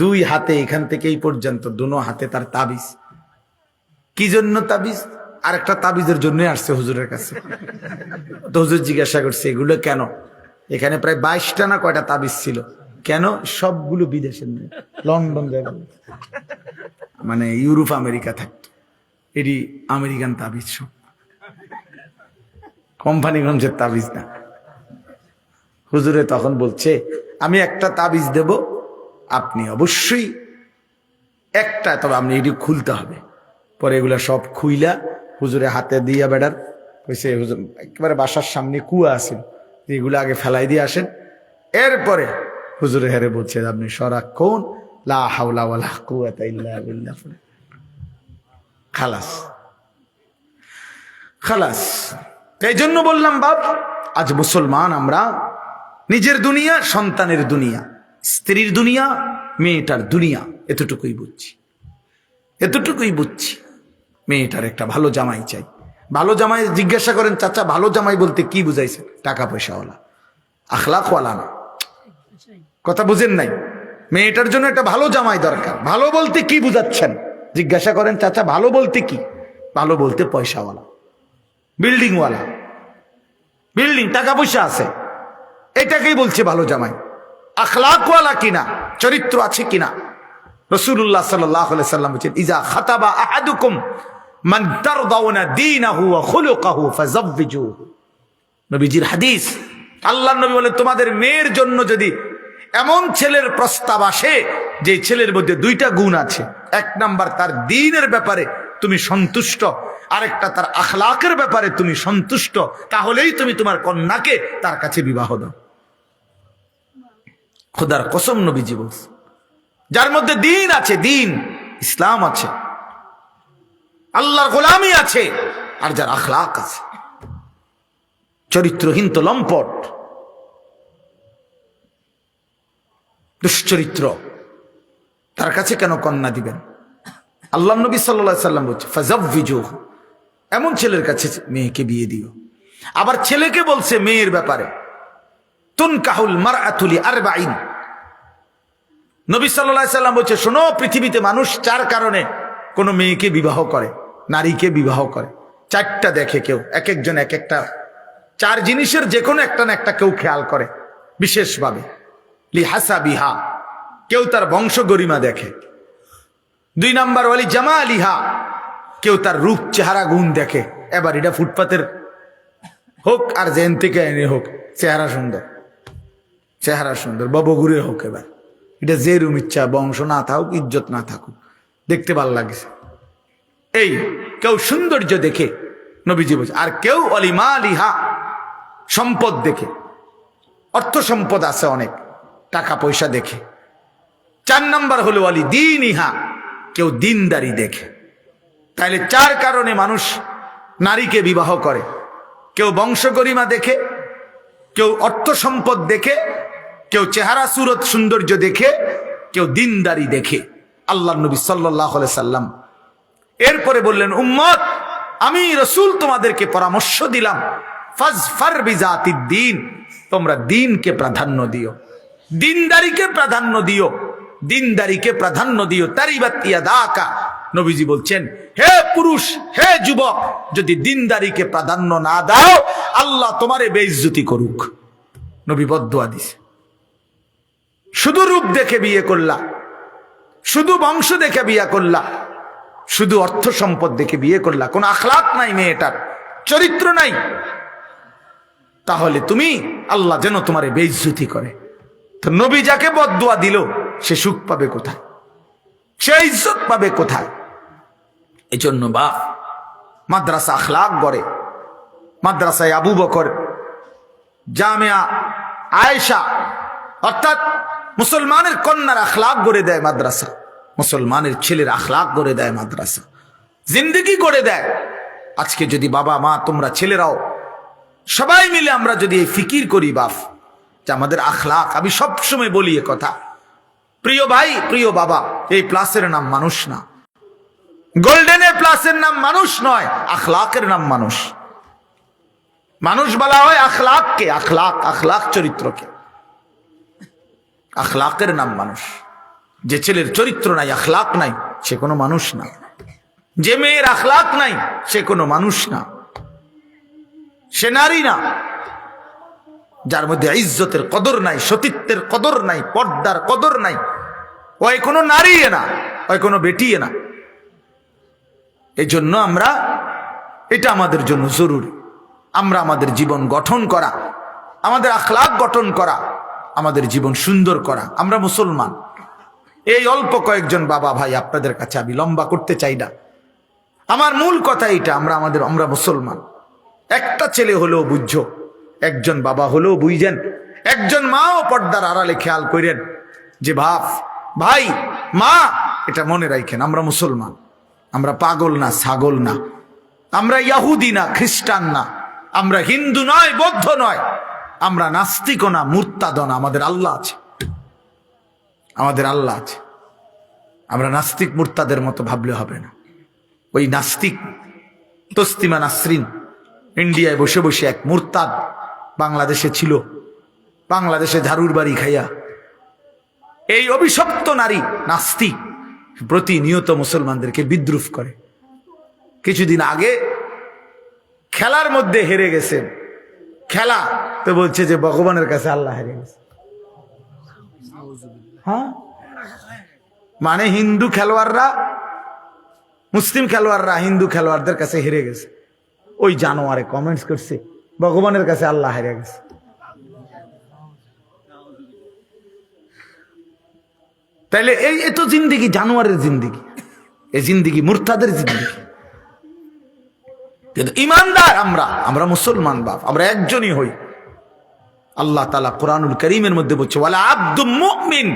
2 হাতে এখান থেকে এই পর্যন্ত 2 হাতে তার তাবিজ। কি জন্য তাবিজ? আর একটা তাবিজের জন্য আসছে হুজুরের কাছে। তো হুজুর জিজ্ঞাসা করছে এগুলো কেন? এখানে প্রায় 22টা না কয়টা তাবিজ ছিল। কেন? সবগুলো বিদেশের নয়, লন্ডন জায়গা, মানে ইউরোপ আমেরিকা থাকতো, এটি আমেরিকান তাবিজ, সব কোম্পানিগঞ্জের তাবিজ না। হুজুরে তখন বলছে আমি একটা তাবিজ দেব, আপনি অবশ্যই একটা, তবে আপনি এটি খুলতে হবে। পরে এগুলা সব খুইলা হুজুরে হাতে দিয়া বেড়ার কইছে, হুজুর একেবারে বাসার সামনে কুয়া আছে, এগুলো আগে ফেলাই দিয়ে আসেন। এরপরে হুজুরে হেরে বলছে আপনি সারাক্ষণ লা হাওলা ওয়ালা কুওয়াতা ইল্লা বিল্লাহ, খালাস খালাস। এই জন্য বললাম বাপ, আজ মুসলমান আমরা নিজের দুনিয়া, সন্তানের দুনিয়া, স্ত্রীর দুনিয়া, মেয়েটার দুনিয়া, এতটুকুই বুঝছি, এতটুকুই বুঝছি। মেয়েটার একটা ভালো জামাই চাই। ভালো জামাই জিজ্ঞাসা করেন চাচা ভালো জামাই বলতে কি বুঝাইছে? টাকা পয়সাওয়ালা, আখলাকওয়ালা না। কথা বুঝেন নাই? মেয়েটার জন্য একটা ভালো জামাই দরকার। ভালো বলতে কি বুঝাচ্ছেন জিজ্ঞাসা করেন চাচা, ভালো বলতে কি? ভালো বলতে পয়সাওয়ালা, বিল্ডিংওয়ালা, বিল্ডিং, টাকা পয়সা আছে, এটাকেই বলছে ভালো জামাই। আখলাকওয়ালা কিনা, চরিত্র আছে কিনা। রাসূলুল্লাহ সাল্লাল্লাহু আলাইহি সাল্লাম বলেছেন ইজা খাতাবা আহাদুকুম মান তারদাউনা দীনাহু ওয়া খুলুকাহু ফাযাওবিজুহু। নবীজির হাদিস, আল্লাহর নবী বলেন তোমাদের মেয়ের জন্য যদি এমন ছেলের প্রস্তাব আসে যে ছেলের মধ্যে 2টা গুণ আছে, 1 নাম্বার তার দ্বীনের ব্যাপারে তুমি সন্তুষ্ট, আরেকটা তার আখলাকের ব্যাপারে তুমি সন্তুষ্ট, তাহলেই তুমি তোমার কন্যাকে তার কাছে বিবাহ দাও। খোদার কসম নবীজি বলছে, যার মধ্যে দ্বীন আছে, দ্বীন ইসলাম আছে, আল্লাহর গোলামি আছে, আর যার আখলাক আছে, চরিত্রহীন তো লম্পট, দুশ্চরিত্র, তার কাছে কেন কন্যা দিবেন? আল্লাহ নবী সাল্লাল্লাহু আলাইহি সাল্লাম বলছে ফাযাওবিজুহু, এমন ছেলের কাছে মেয়েকে বিয়ে দিও। আবার ছেলেকে বলছে মেয়ের ব্যাপারে, তুনকাহুল মারআতু লিআরবাঈন। নবী সাল্লাল্লাহু আলাইহি সাল্লাম বলছে, শোনো, পৃথিবীতে মানুষ 4 কারণে কোনো মেয়েকে বিবাহ করে, নারীকে বিবাহ করে। 4টা দেখে কেউ, এক একজন এক একটা 4 জিনিসের যে কোনো একটা না একটা কেউ খেয়াল করে বিশেষভাবে। লিহাসাবিহা, কেউ তার বংশ গরিমা দেখে। 2 নাম্বার ওয়ালি জামালিহা, কেউ তার রূপ চেহারা গুণ দেখে। এবার এটা ফুটপাতের হোক আর জেন থেকে এনে হোক, চেহারা সুন্দর, চেহারা সুন্দর, ববগুড়ে হোক, এবার এটা যে রুম ইচ্ছা, বংশ না থাকুক, ইজ্জত না থাকুক, দেখতে ভালো লাগছে। এই কেউ সৌন্দর্য দেখে নবীজি বলছে। আর কেউ অলিমালিহা, সম্পদ দেখে, অর্থ সম্পদ আছে অনেক, টাকা পয়সা দেখে। 4 নাম্বার হলো অলি দিন ইহা, কেউ দিনদারি দেখে। তাইলে 4 কারণে মানুষ নারীকে বিবাহ করে। কেউ বংশ গরিমা দেখে, কেউ অর্থ সম্পদ দেখে, কেউ চেহারা সুরত সৌন্দর্য দেখে, কেউ দিনদারি দেখে। আল্লাহ নবী সাল্লাল্লাহু আলাইহি সাল্লাম এরপরে বললেন, উম্মত, আমি রাসূল তোমাদেরকে পরামর্শ দিলাম, ফাজফার বিজাতিদ দ্বীন, তোমরা দ্বীনকে প্রাধান্য দিও, দিনদারিকে প্রাধান্য দিও, দিনদারিকে প্রাধান্য দিও। তারিবাত ইয়াদাকা, নবীজি বলছেন, হে পুরুষ, হে যুবক, যদি দিনদারিকে প্রাধান্য না দাও, আল্লাহ তোমারে বেইজ্জতি করুক। নবী বদদুয়া দিছে। শুধু রূপ দেখে বিয়ে করলা, শুধু বংশ দেখে বিয়ে করলা, শুধু অর্থ সম্পদ দেখে বিয়ে করলা, কোন আখলাক নাই মেয়েটার, চরিত্র নাই, তাহলে তুমি, আল্লাহ যেন তোমারে বেইজ্জতি করে। তো নবী যাকে বদদুয়া দিল, সে সুখ পাবে কোথায়, সে ইজ্জত পাবে কোথায়? এই জন্য বাপ মাদ্রাসা আখলাক গড়ে। মাদ্রাসায় আবু বকর, জামিয়া আয়েশা, অর্থাৎ মুসলমানের কন্যার আখলাক গড়ে দেয় মাদ্রাসা, মুসলমানের ছেলের আখলাক গড়ে দেয় মাদ্রাসা, জিন্দেগি গড়ে দেয়। আজকে যদি বাবা মা তোমরা ছেলেরাও সবাই মিলে আমরা যদি এই ফিকির করি বাপ, যে আমাদের আখলাক, আমি সবসময় বলি এ কথা, প্রিয় ভাই, প্রিয় বাবা, এই প্লাসের নাম মানুষ না, গোল্ডেন এ প্লাসের নাম মানুষ নয়, আখলাকের নাম মানুষ। মানুষ বলা হয় আখলাককে, আখলাক, আখলাক চরিত্রকে, আখলাকের নাম মানুষ। যে ছেলের চরিত্র নাই, আখলাক নাই, সে কোনো মানুষ না। যে মেয়ের আখলাক নাই, সে কোনো মানুষ না, সে নারী না। যার মধ্যে ইজ্জতের কদর নাই, সতীত্বের কদর নাই, পর্দার কদর নাই, ওই কোনো নারী না, ওই কোনো বেটি না। এই জন্য আমরা, এটা আমাদের জন্য জরুরি, আমরা আমাদের জীবন গঠন করা, আমাদের আখলাক গঠন করা, আমাদের জীবন সুন্দর করা। আমরা মুসলমান। এই অল্প কয়েকজন বাবা ভাই আপনাদের কাছে আমি লম্বা করতে চাই না, আমার মূল কথা এটা, আমরা মুসলমান। একটা ছেলে হলেও বুঝছো, একজন বাবা হলেও বুঝেন, একজন মাও পর্দার আড়ালে খেয়াল করেন যে ভাব, ভাই, মা, এটা মনে রাখেন, আমরা মুসলমান, আমরা পাগল না, ছাগল না, আমরা ইহুদি না, খ্রিস্টান না, আমরা হিন্দু নয়, বৌদ্ধ নয়, আমরা নাস্তিকও না, মুরতাদও না। আমাদের আল্লাহ আছে, আমাদের আল্লাহ আছে। আমরা নাস্তিক মুরতাদের মতো ভাবলে হবে না। ওই নাস্তিক তসলিমা নাসরিন ইন্ডিয়ায় বসে বসে এক মুরতাদ বাংলাদেশে ছিল, বাংলাদেশে ঝাড়ুর বাড়ি খাইয়া, এই অভিশপ্ত নারী নাস্তিক প্রতিনিয়ত মুসলমানদেরকে বিদ্রুপ করে। কিছুদিন আগে খেলার মধ্যে হেরে গেছেন, খেলা তো বলছে যে ভগবানের কাছে আল্লাহ হেরে গেছে। হ্যাঁ, মানে হিন্দু খেলোয়াড়রা, মুসলিম খেলোয়াড়রা হিন্দু খেলোয়াড়দের কাছে হেরে গেছে। ওই জানোয়ারে কমেন্টস করছে, ভগবানের কাছে আল্লাহ হেরে গেছে। তাইলে এই তো জিন্দিগি জানোয়ারের জিন্দিগি, এই জিন্দিগি মুরতাদের জিন্দিগি। কিন্তু ইমানদার আমরা মুসলমান বাপ, আমরা একজনই হই। আল্লাহ তাআলা কোরআনুল কারীমের মধ্যে বলছে, ওয়ালা আবদুম মুমিন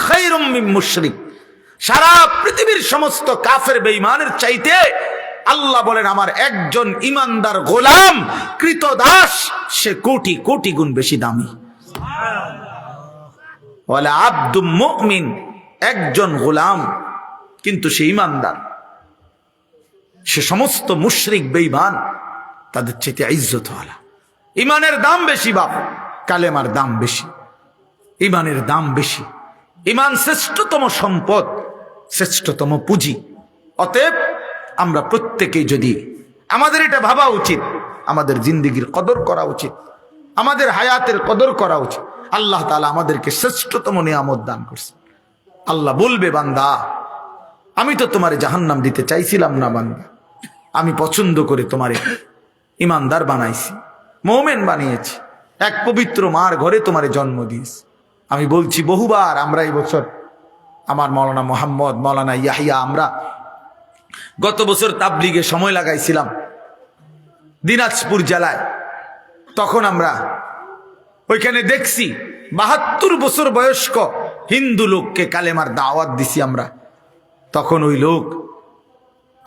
খায়রুম মিন মুশরিক। সারা পৃথিবীর সমস্ত কাফের বেঈমানের চাইতে আল্লাহ বলেন, আমার একজন ইমানদার গোলাম, কৃতদাস, সে কোটি কোটি গুণ বেশি দামি। ওয়ালা আবদুম মুমিন, একজন গোলাম, কিন্তু সে ইমানদার। সে সমস্ত মুশরিক বেঈমান তাদের চেয়ে ইজ্জতওয়ালা। ইমানের দাম বেশি বাপ, কালেমার দাম বেশি, ইমানের দাম বেশি। ইমান শ্রেষ্ঠতম সম্পদ, শ্রেষ্ঠতম পুঁজি। অতএব আমরা প্রত্যেকেই যদি, আমাদের এটা ভাবা উচিত, আমাদের জিন্দেগির কদর করা উচিত, আমাদের হায়াতের কদর করা উচিত। আল্লাহ তাআলা আমাদেরকে শ্রেষ্ঠতম নিয়ামত দান করছে। আল্লাহ বলবে, বান্দা আমি তো তোমারে জাহান্নাম দিতে চাইছিলাম না বান্দা, আমি পছন্দ করে তোমারে ইমানদার বানাইছি, মুমিন বানিয়েছি, এক পবিত্র মার ঘরে তোমারে জন্ম দিয়েছি। আমি বলছি বহুবার, আমরা এই বছর আমার মৌলানা মোহাম্মদ, মৌলানা ইয়াহিয়া, আমরা গত বছর তাবলিগে সময় লাগাইছিলাম দিনাজপুর জেলায়। তখন আমরা ওইখানে দেখছি 72 বছর বয়স্ক হিন্দু লোককে কালেমার দাওয়াত দিছি আমরা। তখন ওই লোক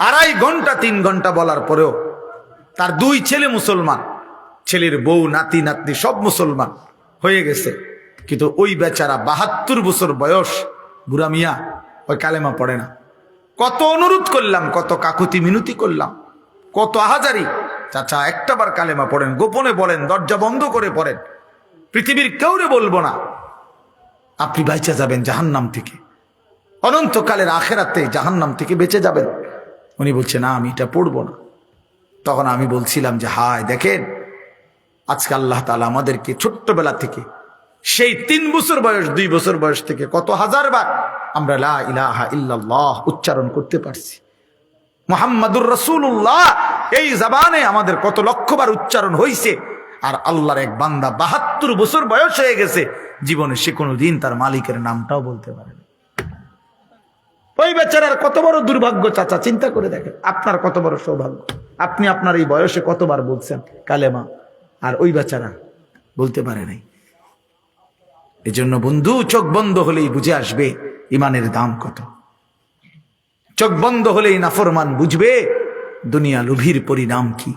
2.5 ঘন্টা 3 ঘন্টা বলার পরেও তার 2 ছেলে মুসলমান, ছেলের বউ নাতি নাতনি সব মুসলমান হয়ে গেছে, কিন্তু ওই বেচারা 72 বছর বয়স বুড়া মিয়া ওই কালেমা পড়ে না। কত অনুরোধ করলাম, কত কাকুতি মিনতি করলাম, কত আহাজারি, চাচা একটাবার কালেমা পড়েন, গোপনে বলেন, দরজা বন্ধ করে পড়েন, পৃথিবীর কেউরে বলবো না, আপনি বাইচা যাবেন জাহান্নাম থেকে, অনন্তকালের আখেরাতে জাহান্নাম থেকে বেঁচে যাবেন। উনি বলছে না আমি এটা পড়বো না। তখন আমি বলছিলাম যে হায় দেখেন, আজকে আল্লাহ তাআলা আমাদেরকে ছোট্টবেলা থেকে, সেই 3 বছর বয়স 2 বছর বয়স থেকে কত হাজারবার আমরা লা ইলাহা ইল্লাল্লাহ উচ্চারণ করতে পারছি। মুহাম্মাদুর রাসূলুল্লাহ এই জবানে আমাদের কত লক্ষবার উচ্চারণ হয়েছে। আর আল্লাহর এক বান্দা 72 বছর বয়স হয়ে গেছে, জীবনে সে কোনোদিন তার মালিকের নামটাও বলতে পারে না। ওই বেচারার কত বড় দুর্ভাগ্য চাচা, চিন্তা করে দেখেন, আপনার কত বড় সৌভাগ্য, আপনি আপনার এই বয়সে কতবার বলছেন কালেমা, আর ওই বেচারা বলতে পারে নাই। এজন্য বন্ধু, চোখ বন্ধ হলেই বুঝে আসবে ইমানের দাম কত। চোখ বন্ধ হলেই নাফরমান বুঝবে দুনিয়া লোভীর পরিণাম কি।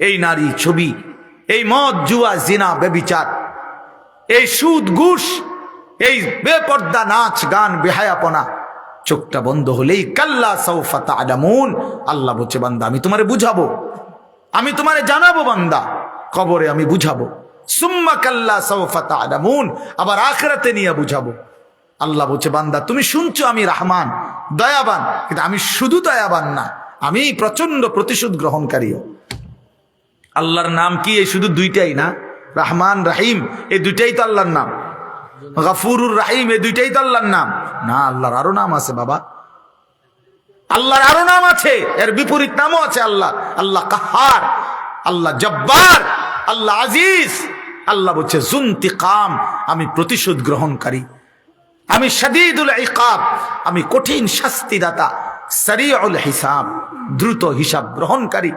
এই নারী ছবি, এই মদ জুয়া জিনা বেবিচার, এই সুদ ঘুষ, এই বেপর্দা নাচ গান বেহায়াপনা, চোখটা বন্ধ হলেই কাল্লা সাউফা তা'লামুন। আল্লাহ বলছে বান্দা আমি তোমারে বুঝাবো, আমি তোমারে জানাবো বান্দা, কবরে আমি বুঝাবো, সুম্মা কাল্লা সাউফা তা'লামুন, আবার আখিরাতে নিয়ে বুঝাবো। আল্লাহ বলছে বান্দা তুমি শুনছো আমি রহমান দয়াবান, কিন্তু আমি শুধু দয়াবান না, আমি প্রচন্ড প্রতিশোধ গ্রহণকারীও। আল্লাহর নাম কি এই শুধু 2টাই না? রহমান রহিম এই 2টাই তো আল্লাহর নাম। গফুরুর রহিম এই 2টাই তো আল্লাহর নাম না? আল্লাহর আরো নাম আছে বাবা, আল্লাহর আরো নাম আছে, এর বিপরীত নামও আছে। আল্লাহ আল্লাহ কাহার, আল্লাহ জব্বার, আল্লাহ আজিজ। আল্লাহ বলছে জুনতিকাম, আমি প্রতিশোধ গ্রহণকারী, আমি শাদীদুল ইকাব, আমি কঠিন শাস্তিদাতা, সারিউল হিসাব, দ্রুত হিসাব গ্রহণকারী।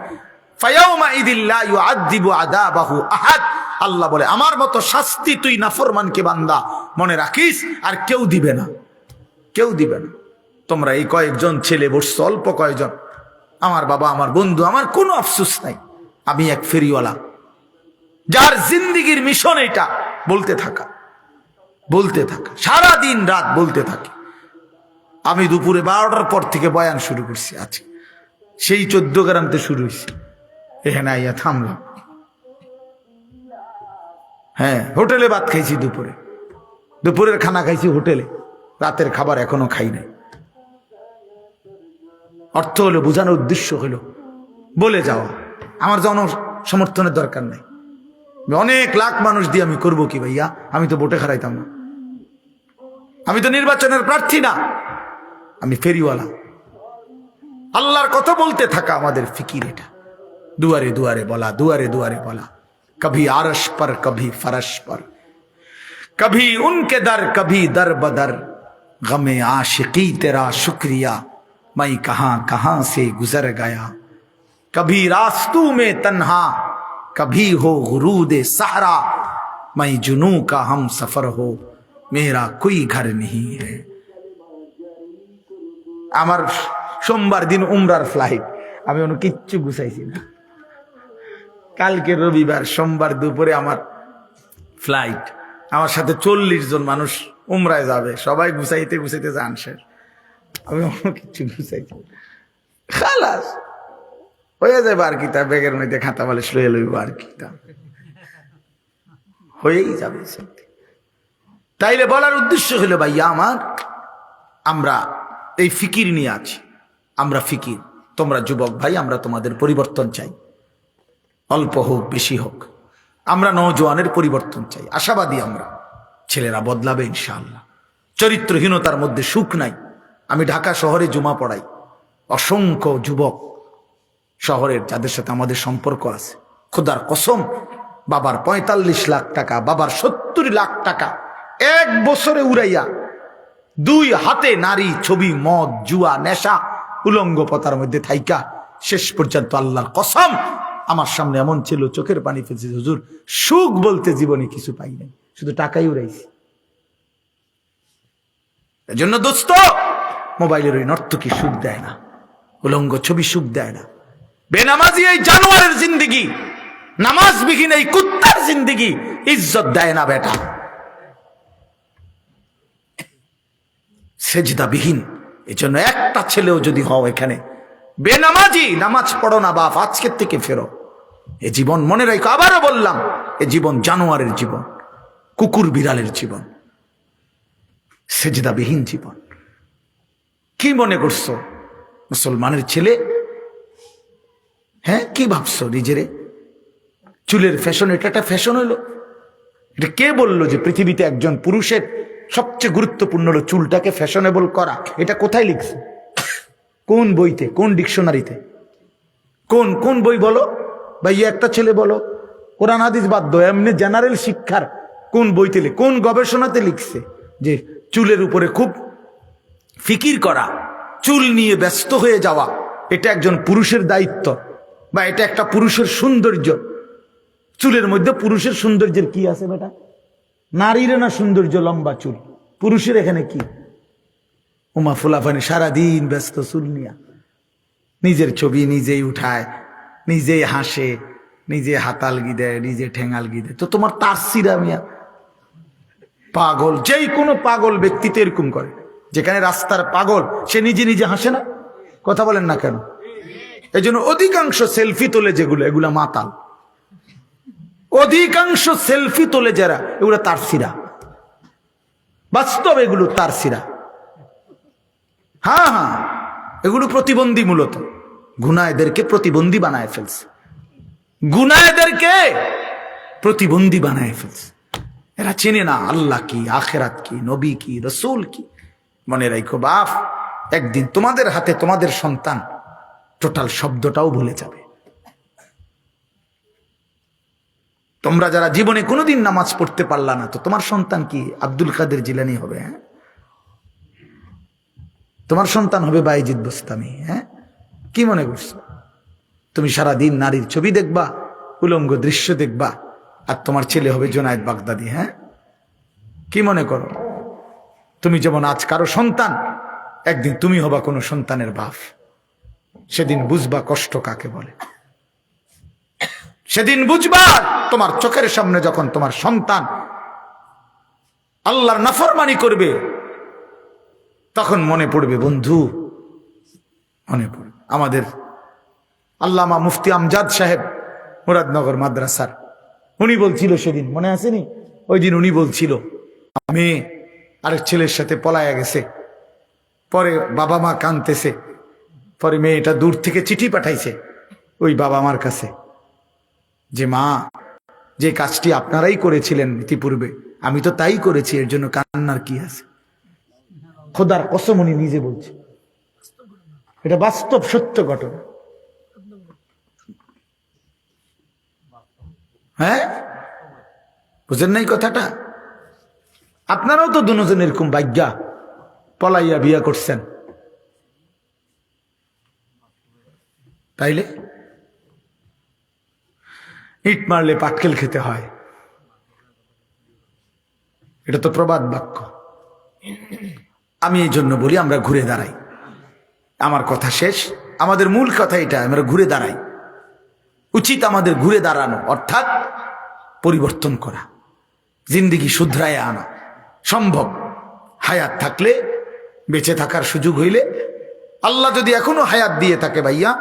ফায়াউমা ইদিল লা ইউআযিবু আযাবাহু আহাদ। আল্লাহ বলে আমার মতো শাস্তি তুই নাফরমানকে বান্দা মনে রাখিস আর কেউ দিবে না, কেউ দিবে না। তোমরা এই কয়েকজন ছেলে বসছো, অল্প কয়েকজন, আমার বাবা আমার বন্ধু, আমার কোনো আফসোস নাই। আমি এক ফেরিওয়ালা যার জিন্দেগির মিশন এটা বলতে থাকা, বলতে থাকা, সারা দিন রাত বলতে থাকি। আমি দুপুরে 12টার পর থেকে বয়ান শুরু করছি, আজকে সেই 14 গ্রামতে শুরু হয়েছে, এখানে আইয়া থামলাম। হ্যাঁ, হোটেলে ভাত খাইছি, দুপুরের খানা খাইছি হোটেলে, রাতের খাবার এখনো খাই নাই। অর্থ হলো, বোঝানোর উদ্দেশ্য হলো বলে যাওয়া, আমার জন সমর্থনের দরকার নাই। অনেক লাখ মানুষ দিয়ে আমি করবো কি ভাইয়া? আমি তো ভোটে হারাইতাম না, আমি তো নির্বাচনের প্রার্থী না, আমি ফেরিওয়ালা। আল্লাহর কথা বলতে থাকা আমাদের ফিকির এটা, দুয়ারে দুয়ারে বলা, দুয়ারে দুয়ারে বলা, কভি আরশ পর কভি ফরশ পর, কভি উনকে দর কভি দর বদর, গমে आशिकी तेरा शुक्रिया मैं कहां कहां से गुजर गया, कभी रास्तों में तन्हा कभी हो गुरूद सहरा, मैं जुनू का हम सफर हो मेरा कोई घर नहीं है। আমার সোমবার দিন উমরার ফ্লাইট, আমি অন্য কিচ্ছু গুছাইছি না। কালকে রবিবার, সোমবার দুপুরে আমার ফ্লাইট, আমার সাথে 40 জন মানুষ উমরায় যাবে, সবাই গুছাইতে গুছাইতে যান শেষ, আমি অন্য কিচ্ছু গুছাইছি খালাস। হয়ে যাবে আর কি, তা ব্যাগের মধ্যে খাতা বালিশ লইয়ে লইব আর কি, তা হয়েই যাবে। তাইলে বলার উদ্দেশ্য হলো ভাইয়া আমার, আমরা এই ফিকির নিয়ে আছি, আমরা ফিকির, তোমরা যুবক ভাই, আমরা তোমাদের পরিবর্তন চাই, অল্প হোক বেশি হোক, আমরা নওজোয়ানের পরিবর্তন চাই, আশাবাদী আমরা, ছেলেরা বদলাবে ইনশাআল্লাহ। চরিত্রহীনতার মধ্যে সুখ নাই। আমি ঢাকা শহরে জুমা পড়াই, অসংখ্য যুবক শহরের যাদের সাথে আমাদের সম্পর্ক আছে, খোদার কসম, বাবার ৪৫ লাখ টাকা, বাবার ৭০ লাখ টাকা এক বছরে উড়াইয়া 2 হাতে নারী, ছবি, মদ, জুয়া, নেশা, উলঙ্গ পতার মধ্যে থাইকা শেষ পর্যন্ত আল্লাহর কসম আমার সামনে এমন ছিল, চোখের পানি ফেলছে, হুজুর সুখ বলতে জীবনে কিছু পাই নাই, শুধু টাকাই উড়াইছি। এজন্য দোস্ত, মোবাইলের ওই নর্তকী সুখ দেয় না, উলঙ্গ ছবি সুখ দেয় না, বেনামাজি এই জানোয়ারের জিন্দিগি, নামাজবিহীন এই কুত্তার জিন্দিগি ইজ্জত দেয় না বেটা। সেজদাবিহীন, এজন্য একটা ছেলেও যদি হও এখানে বেনামাজি, নামাজ পড়ো না বাপ, আজকের থেকে ফেরো। এ জীবন মনে রাখো, আবারও বললাম, এ জীবন জানোয়ারের জীবন, কুকুর বিড়ালের জীবন, সেজদাবিহীন জীবন। কি মনে করছো মুসলমানের ছেলে? হ্যাঁ, কি ভাবছো নিজেরে? চুলের ফ্যাশন, এটা একটা ফ্যাশন হলো? এটা কে বললো যে পৃথিবীতে একজন পুরুষের সবচেয়ে গুরুত্বপূর্ণ হলো চুলটাকে ফ্যাশনেবল করা? এটা কোথায় লিখছে? কোন বইতে, কোন ডিকশনারিতে, কোন কোন বই বলো ভাই? একটা ছেলে বলো, কোরআন হাদিস বাদ দাও, এমনি জেনারেল শিক্ষার কোন বইতে, কোন গবেষণাতে লিখছে যে চুলের উপরে খুব ফিকির করা, চুল নিয়ে ব্যস্ত হয়ে যাওয়া এটা একজন পুরুষের দায়িত্ব, বা এটা একটা পুরুষের সৌন্দর্য? চুলের মধ্যে পুরুষের সৌন্দর্যের কি আছে বেটা? নারীর না সৌন্দর্য লম্বা চুল, পুরুষের এখানে কি? উমা ফুলাফানি সারাদিন ব্যস্ত চুল নিয়া, নিজের ছবি নিজেই উঠায়, নিজেই হাসে, নিজে হাতালগি দেয়, নিজে ঠেঙালগি দেয়। তো তোমার তার সিরা মিয়া পাগল, যেই কোনো পাগল ব্যক্তি তো এরকম করে। যেখানে রাস্তার পাগল সে নিজে নিজে হাসে না? কথা বলেন না কেন? এই জন্য অধিকাংশ সেলফি তোলে যেগুলো, এগুলা মাতাল। অধিকাংশ সেলফি তোলে যারা, এগুলো তার সিরা, বাস্তব এগুলো তার সিরা। হ্যাঁ হ্যাঁ, এগুলো প্রতিবন্ধী, মূলত গুনাহেদেরকে প্রতিবন্ধী বানায় ফেলছে, গুনাহেদেরকে প্রতিবন্ধী বানায় ফেলছে। এরা চেনে না আল্লাহ কি, আখেরাত কি, নবী কি, রসুল কি। মনে রাখো বাপ, একদিন তোমাদের হাতে তোমাদের সন্তান টোটাল শব্দটাও ভুলে যাবে। তোমরা যারা জীবনে কোনোদিন নামাজ পড়তে পারলা না, তো তোমার সন্তান কি আব্দুল কাদের জিলানী হবে? হ্যাঁ, তোমার সন্তান হবে বাইজিদ বোস্তামি? হ্যাঁ, কি মনে করছো? তুমি সারাদিন নারীর ছবি দেখবা, উলঙ্গ দৃশ্য দেখবা, আর তোমার ছেলে হবে জুনায়েদ বাগদাদি? হ্যাঁ, কি মনে করো? তুমি যেমন আজ কারো সন্তান, একদিন তুমি হবা কোনো সন্তানের বাপ। সেদিন বুঝবা কষ্ট কাকে বলে, সেদিন বুঝবা। তোমার চোখের সামনে যখন তোমার সন্তান আল্লাহর নাফরমানি করবে, তখন মনে পড়বে বন্ধু, মনে পড়বে আমাদের আল্লামা মুফতি আমজাদ সাহেব মুরাদনগর মাদ্রাসার, উনি বলছিল সেদিন, মনে আসেনি? ওই দিন উনি বলছিল, মেয়ে আরেক ছেলের সাথে পলায়া গেছে, পরে বাবা মা কাঁদতেছে, পরে মেয়েটা দূর থেকে চিঠি পাঠাইছে ওই বাবা মার কাছে যে মা, যে কাজটি আপনারাই করেছিলেন ইতিপূর্বে, আমি তো তাই করেছি, এর জন্য কান্নার কি আছে? খোদার কসম উনি নিজে বলছে, এটা বাস্তব সত্য ঘটনা। হ্যাঁ, বুঝেন নাই কথাটা? আপনারাও তো দুজন এরকম ভাগ্যা পলাইয়া বিয়া করছেন, তাইলে ইট মারলে পাটকেল খেতে হয়, এটা তো প্রবাদ বাক্য। আমি এই জন্য বলি আমরা ঘুরে দাঁড়াই। আমার কথা শেষ, আমাদের মূল কথা এটা, আমরা ঘুরে দাঁড়াই। উচিত আমাদের ঘুরে দাঁড়ানো, অর্থাৎ পরিবর্তন করা, জিন্দিগি শুধরায় আনা সম্ভব। হায়াত থাকলে, বেঁচে থাকার সুযোগ হইলে, আল্লাহ যদি এখনো হায়াত দিয়ে থাকে ভাইয়া,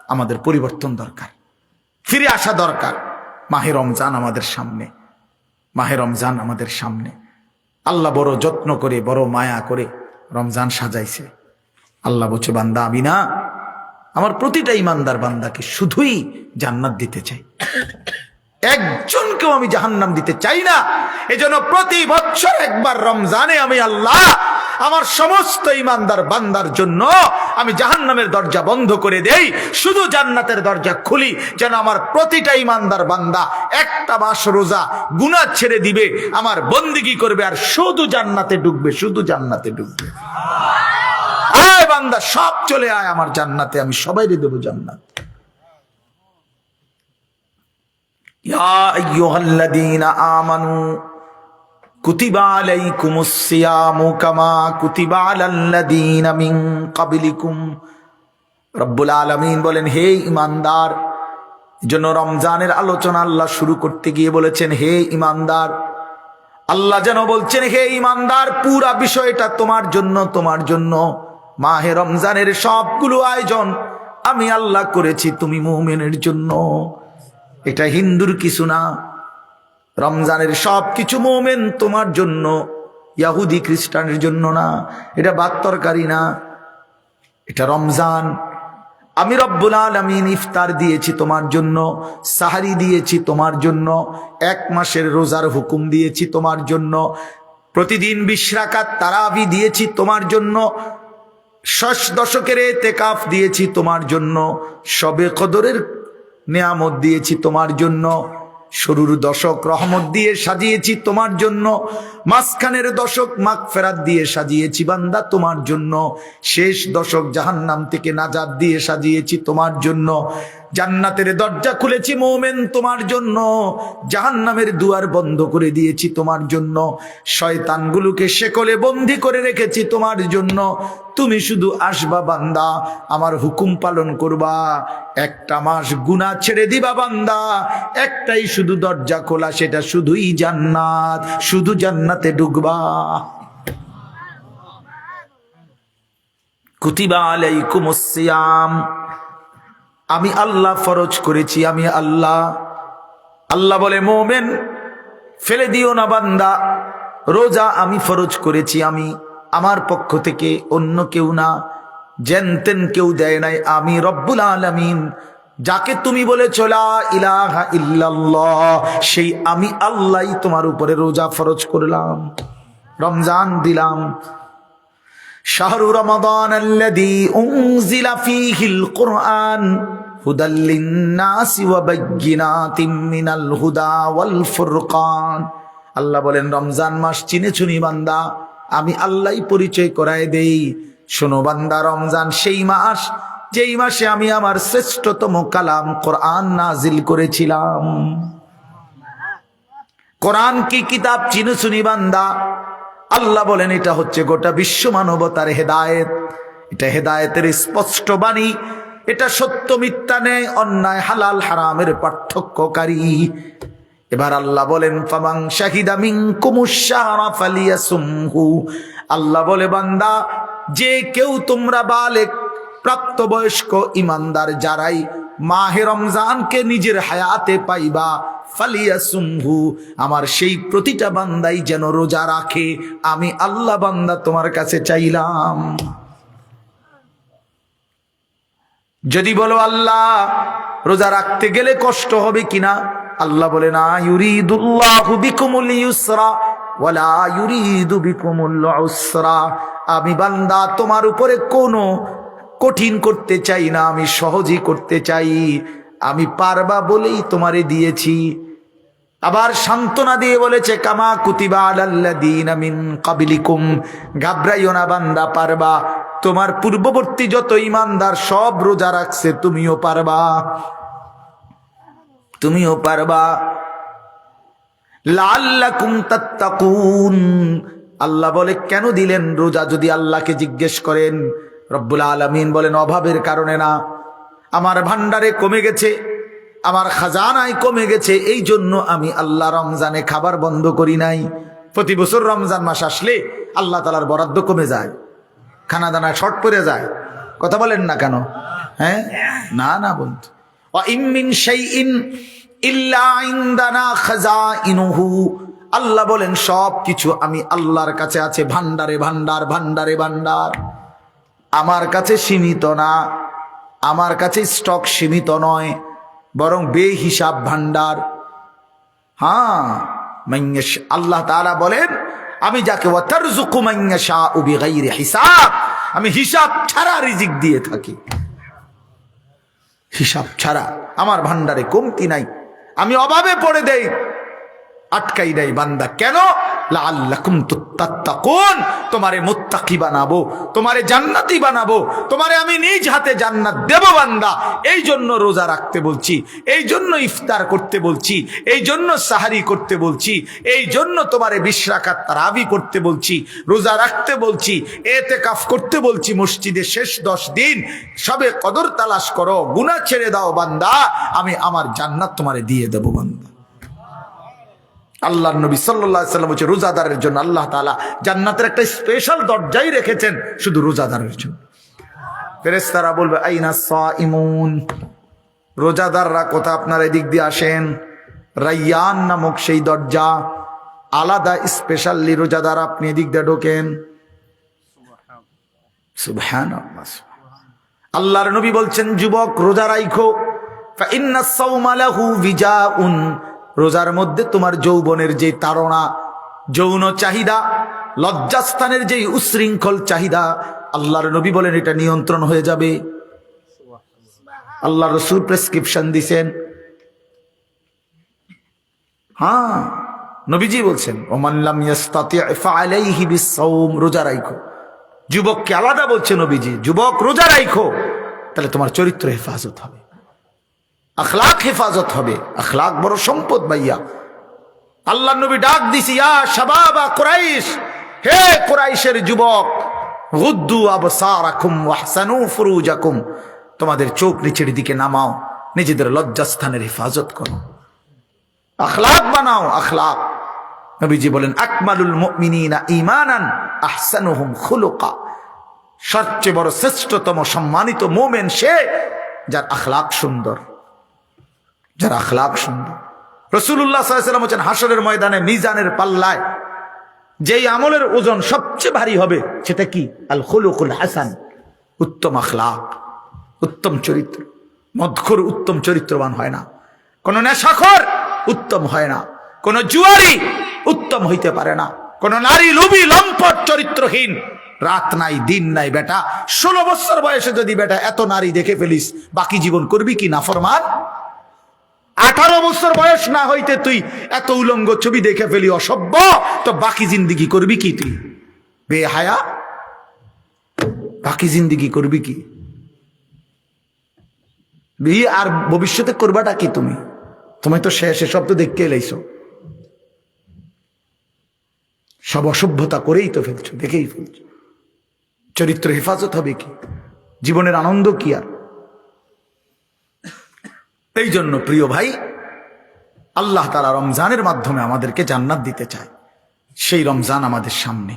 আমাদের পরিবর্তন দরকার, ফিরে আসা দরকার। মাহে রমজান আমাদের সামনে, মাহে রমজান আমাদের সামনে। আল্লাহ বড় যত্ন করে, বড় মায়া করে রমজান সাজাইছে। আল্লাহ বলছে, বান্দা আমি না আমার প্রতিটা ইমানদার বান্দাকে শুধুই জান্নাত দিতে চাই, একজনকেও আমি জাহান্নাম দিতে চাই না। এজন্য প্রতি বছর একবার রমজানে আমি আল্লাহ আমার সমস্ত ইমানদার বান্দার জন্য আমি জাহান্নামের দরজা বন্ধ করে দেই, শুধু জান্নাতের দরজা খুলি, যেন আমার প্রতিটা ইমানদার বান্দা একটা মাস রোজা গুনাহ ছেড়ে দিবে, আমার বন্দেগী করবে, আর শুধু জান্নাতে ঢুকবে, শুধু জান্নাতে ঢুকবে। আয় বান্দা, সব চলে আয় আমার জান্নাতে, আমি সবাইকে দেব জান্নাত। ইয়া আইয়ুহাল্লাযীনা আমানু কুতিবা আলাইকুমুস সিয়ামু কামা কুতিবা আলাল্লাযীনা মিন ক্বাবলিকুম। রব্বুল আলামিন বলেন, হে ঈমানদার, এজন্য রমজানের আলোচনা আল্লাহ শুরু করতে গিয়ে বলেছেন, হে ঈমানদার। আল্লাহ যেন বলছেন, হে ঈমানদার, পুরা বিষয়টা তোমার জন্য, তোমার জন্য। মাহে রমজানের সবগুলো আয়োজন আমি আল্লাহ করেছি তুমি মুমিনের জন্য। এটা হিন্দুর কিছু না, রমজানের সব কিছু মুমিন তোমার জন্য, ইহুদি খ্রিস্টানের জন্য না। এটা ভাত তরকারি না, এটা রমজান। আমি রব্বুল আলামিন ইফতার দিয়েছি তোমার জন্য, সাহারি দিয়েছি তোমার জন্য, এক মাসের রোজার হুকুম দিয়েছি তোমার জন্য, প্রতিদিন 20 রাকাত তারাবি দিয়েছি তোমার জন্য, 6 দশকের ইতিকাফ দিয়েছি তোমার জন্য, শবে কদরের নিয়ামত দিয়েছি তোমার জন্য, শুরুর দশক রহমত দিয়ে সাজিয়েছি তোমার জন্য, মাঝখানের দশক মাগফিরাত দিয়ে সাজিয়েছি বান্দা তোমার জন্য, শেষ দশক জাহান্নাম থেকে নাজাত দিয়ে সাজিয়েছি তোমার জন্য। জান্নাতের দরজা খুলেছি মুমিন তোমার জন্য, জাহান্নামের দুয়ার বন্ধ করে দিয়েছি তোমার জন্য, শয়তানগুলোকে শেকলে বন্দী করে রেখেছি তোমার জন্য। তুমি শুধু আসবা বান্দা, আমার হুকুম পালন করবা, একটা মাস গুনাহ ছেড়ে দিবা বান্দা, একটাই শুধু দরজা খোলা, সেটা শুধুই জান্নাত, শুধু জান্নাতে ঢুকবা। কুতিবা আলাইকুমুস সিয়াম, আমি আল্লাহ ফরজ করেছি, আমি আল্লাহ। আল্লাহ বলে, মুমিন ফেলে দিও না বান্দা, রোজা আমি ফরজ করেছি, আমি আমার পক্ষ থেকে, অন্য কেউ না, জেনতেন কেউ দেয় নাই, আমি রব্বুল আলামিন। যাকে তুমি বলেছ লা ইলাহা ইল্লাল্লাহ, সেই আমি আল্লাহই তোমার উপরে রোজা ফরজ করলাম, রমজান দিলাম। শাহরু রমাদান আল্লাযী উনজিলা ফীহিল কুরআন হুদাল লিন-নাসি ওয়া বায়্যিনাতিম মিনাল হুদা ওয়াল ফুরকান। আল্লাহ বলেন, রমজান মাস চিনে চুনি বান্দা, আমি আল্লাহই পরিচয় করায় দেই। শোনো বান্দা, রমজান সেই মাস যেই মাসে আমি আমার শ্রেষ্ঠতম কালাম কোরআন নাজিল করেছিলাম। কোরআন কি কিতাব চিনে চুনি বান্দা। আল্লাহ বলেন, এটা হচ্ছে গোটা বিশ্ব মানবতার হেদায়েত, এটা হেদায়েতের স্পষ্ট বাণী, এটা সত্য মিথ্যা, নেই অন্যায় হালাল হারামের পার্থক্যকারী। এবার আল্লাহ বলেন, ফামান শাহিদা মিনকুমুশ শাহরা ফালিয়াসুমহু। আল্লাহ বলে, বান্দা, যে কেউ তোমরা বালেগ প্রাপ্তবয়স্ক ইমানদার যারাই মাহে রমজানকে নিজের হায়াতে পাইবা, ফালিয়াসুমহু, আমার সেই প্রতিটা বান্দাই যেন রোজা রাখে। আমি আল্লাহ বান্দা তোমার কাছে চাইলাম। যদি বলো আল্লাহ রোজা রাখতে গেলে কষ্ট হবে কিনা, আল্লাহ বলে, না, ইউরিদুল্লাহু বিকুমুল ইউসরা ওয়ালা ইউরিদু বিকুমুল উসরা। আমি বান্দা তোমার উপরে কোনো কঠিন করতে চাই না, আমি সহজই করতে চাই। আমি পারবা বলেই তোমারে দিয়েছি। আবার সান্ত্বনা দিয়ে বলেছে, কামা কুতিবা আলাল্লাযীনা মিন ক্বাবলিকুম, ঘাবড়াইও না বান্দা, পারবা। তোমার পূর্ববর্তী যত ঈমানদার সব রোজা রাখছে, তুমিও পারবা, তুমিও পারবা। লাআল্লাকুম তাত্তাকুন। আল্লাহ বলে, কেন দিলেন রোজা যদি আল্লাহকে জিজ্ঞেস করেন? রব্বুল আলামিন বলেন, অভাবের কারণে না, আমার ভান্ডারে কমে গেছে, আমার খাজানায় কমে গেছে, এই জন্য আমি আল্লাহ রমজানে খাবার বন্ধ করি নাই। প্রতি বছর রমজান মাস আসলে আল্লাহ তাআলার বরাদ্দ কমে যায়, খানা দানা শর্ট পড়ে যায়। কথা বলেন না কেন? হ্যাঁ, না না বন্ধু। ওয়া ইম মিন শাইইন ইল্লা ইনদানা খাযাইনুহু, আল্লাহ বলেন সব কিছু আমি আল্লাহর কাছে আছে, ভান্ডারে ভান্ডার, ভান্ডারে ভান্ডার। আমার কাছে সীমিত না, আমার কাছে স্টক সীমিত নয়, বরং বেহিসাব ভান্ডার। হ্যাঁ, আল্লাহ তাআলা বলেন আমি যাকে ওয়াতারযুকু মান ইয়াশাউ বিগাইরি হিসাব, আমি হিসাব ছাড়া রিজিক দিয়ে থাকি, হিসাব ছাড়া। আমার ভান্ডারে কমতি নাই, আমি অভাবে পড়ে দেই, আটকাই দেয় বান্দা। কেন? লাআল্লাকুম তাত্তাকুন, তোমারে মুত্তাকি বানাবো, তোমারে জান্নাতি বানাবো, তোমারে আমি নিজ হাতে জান্নাত দেব বান্দা। এই জন্য রোজা রাখতে বলছি, এই জন্য ইফতার করতে বলছি, এই জন্য সাহারি করতে বলছি, এই জন্য তোমারে 20 রাকাত তারাবি করতে বলছি, রোজা রাখতে বলছি, এতেকাফ করতে বলছি। মসজিদে শেষ 10 দিন সবে কদর তালাশ করো, গুনাহ ছেড়ে দাও বান্দা, আমি আমার জান্নাত তোমারে দিয়ে দেব বান্দা। আল্লাহর নবী সাল্লাল্লাহু আলাইহি ওয়াসাল্লাম বলেছে রোজাদারের জন্য আল্লাহ তাআলা জান্নাতের একটা স্পেশাল দরজাই রেখেছেন শুধু রোজাদারের জন্য। ফেরেশতারা বলবে আইনাস সাইমুন, রোজাদাররা কোথায়? আপনারা এদিক দিয়ে আসেন। রায়্যান নামক সেই দরজা, আলাদা স্পেশালি রোজাদার, আপনি এদিক দিয়ে ঢোকেন। সুবহানাল্লাহ। আল্লাহর নবী বলছেন যুবক রোজা রাখো, ফা ইন্নাস সাওমা লাহু বিজাউন, রোজার মধ্যে তোমার যৌবনের যে তাড়না, যৌন চাহিদা, লজ্জাস্থানের যে উশৃঙ্খল চাহিদা, আল্লাহর নবী বলেন এটা নিয়ন্ত্রণ হয়ে যাবে। আল্লাহ রাসূল প্রেসক্রিপশন দিছেন। হ্যাঁ, নবীজি বলছেন ওমান লাম ইস্তাতি' ফাআলাইহি বিস-সাওম, রোজা রাখো। যুবককে আলাদা বলছে নবীজি, যুবক রোজা রাখো, তাহলে তোমার চরিত্র হেফাজত হবে, আখলাক হেফাজত হবে। আখলাক বড় সম্পদ ভাইয়া। আল্লাহ নবী ডাক দিছি ইয়া শাবাবা কুরাইশ, হে কুরাইশের যুবক, গুদ্দু আবসারাকুম ওয়াহসানু ফুরুজাকুম, তোমাদের চোখ নিচের দিকে নামাও, নিজেদের লজ্জাস্থানের হেফাজত করো, আখলাক বানাও, আখলাক। নবীজি বলেন আকমালুল মুমিনিনা ঈমানান আহসানুহুম খুলুকা, সবচেয়ে বড় শ্রেষ্ঠতম সম্মানিত মুমিন সে যার আখলাক সুন্দর, যার আখলাক সুন্দর। রাসূলুল্লাহ সাল্লাল্লাহু আলাইহি ওয়াসাল্লাম বলেন হাসরের ময়দানে মিজানের পাল্লায় যেই আমলের ওজন সবচেয়ে ভারী হবে সেটা কি? আল খুলুকুল হাসান, উত্তম আখলাক, উত্তম চরিত্র। মদখোর উত্তম চরিত্রবান হয় না, কোন নেশাখোর উত্তম হয় না, কোন জুয়ারি উত্তম হইতে পারে না, কোন নারী লোভী লম্পট চরিত্রহীন, রাত নাই দিন নাই। বেটা 16 বছর বয়সে যদি বেটা এত নারী দেখে ফেলিস, বাকি জীবন করবি কি নাফরমান? 18 বছর বয়স না হইতে তুই এত উলঙ্গ ছবি দেখে ফেলি, অসভ্য, তো বাকি জিন্দিগি করবি কি তুই? বেহায়া, বাকি জিন্দিগি করবি কি? বিয়ে আর ভবিষ্যতে করবাটা কি তুমি? তুমি তো শেষে সব তো দেখতে এলাইছো, সব অসভ্যতা করেই তো ফেলছো, দেখেই ফেলছো। চরিত্র হেফাজত হবে কি? জীবনের আনন্দ কি আর? এই জন্য প্রিয় ভাই, আল্লাহ তাআলা রমজানের মাধ্যমে আমাদেরকে জান্নাত দিতে চায়। সেই রমজান আমাদের সামনে,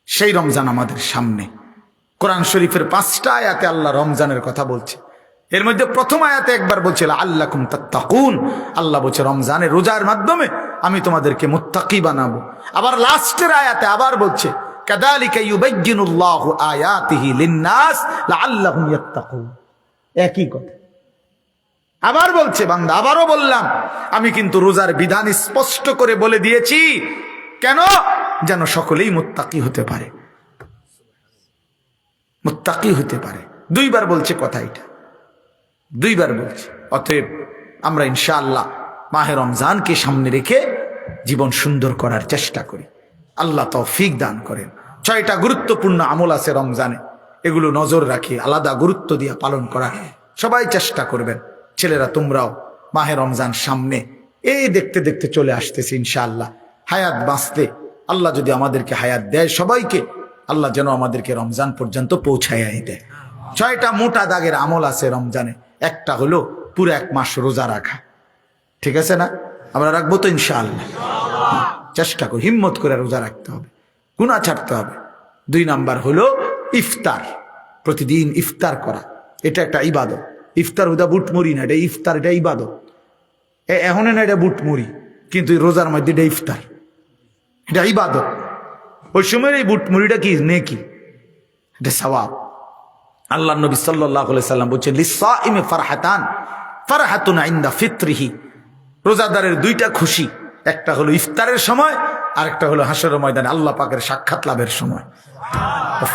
সেই রমজান আমাদের সামনে। কোরআন শরীফের 5টা আয়াতে আল্লাহ রমজানের কথা বলছে। এর মধ্যে প্রথম আয়াতে একবার বলছে লাআল্লাকুম তাত্তাকুন, আল্লাহ বলছে রমজানের রোজার মাধ্যমে আমি তোমাদেরকে মুত্তাকি বানাবো। আবার লাস্টের আয়াতে আবার বলছে কাযালিকা ইউবায়্যিনুল্লাহু আয়াতিহি লিন-নাস লাআল্লাহুম ইয়াত্তাকুন, একই কথা। আবার বলছে বান্দা, আবারও বললাম আমি কিন্তু রোজার বিধান স্পষ্ট করে বলে দিয়েছি, কেন? যেন সকলেই মুত্তাকি হতে পারে, মুত্তাকি হতে পারে। 2 বার বলছে কথা, এটা 2 বার বলছে। অতএব আমরা ইনশাআল্লাহ মাহে রমজানকে সামনে রেখে জীবন সুন্দর করার চেষ্টা করি। আল্লাহ তৌফিক দান করেন। 6টা গুরুত্বপূর্ণ আমল আছে রমজানে, এগুলো নজর রাখি, আলাদা গুরুত্ব দিয়ে পালন করা সবাই চেষ্টা করবেন। ছেলেরা তোমরাও মাহে রমজান সামনে, এই দেখতে দেখতে চলে আসতেছে ইনশাআল্লাহ। হায়াত বাঁচতে আল্লাহ যদি আমাদেরকে হায়াত দেয় সবাইকে, আল্লাহ যেন আমাদেরকে রমজান পর্যন্ত পৌঁছায় দেয়। 6টা মোটা দাগের আমল আছে রমজানে। একটা হলো পুরো 1 মাস রোজা রাখা, ঠিক আছে না? আমরা রাখবো তো ইনশাআল্লাহ, চেষ্টা করি, হিম্মত করে রোজা রাখতে হবে, গুনাহ ছাড়তে হবে। 2 নাম্বার হলো ইফতার, প্রতিদিন ইফতার করা। এটা একটা ইবাদত। ইফতার হুদা বুট মুড়ি না, এটা ইফতার, এটা ইবাদত। এখন না এটা বুট মুড়ি, কিন্তু রোজার মধ্যে এটা ইফতার, এটা ইবাদত। ওই সময়ের এই বুট মুড়িটা কি নেকি, এটা সওয়াব। আল্লাহ নবী সাল্লাল্লাহু আলাইহি সাল্লাম বলছেন লিসাইমি ফারহাতান, ফারহাতুন ইনদা ফিত্রিহি, রোজাদারের দুইটা খুশি, একটা হলো ইফতারের সময়, আর একটা হলো হাসরের ময়দানে আল্লাহ পাকের সাক্ষাৎ লাভের সময়।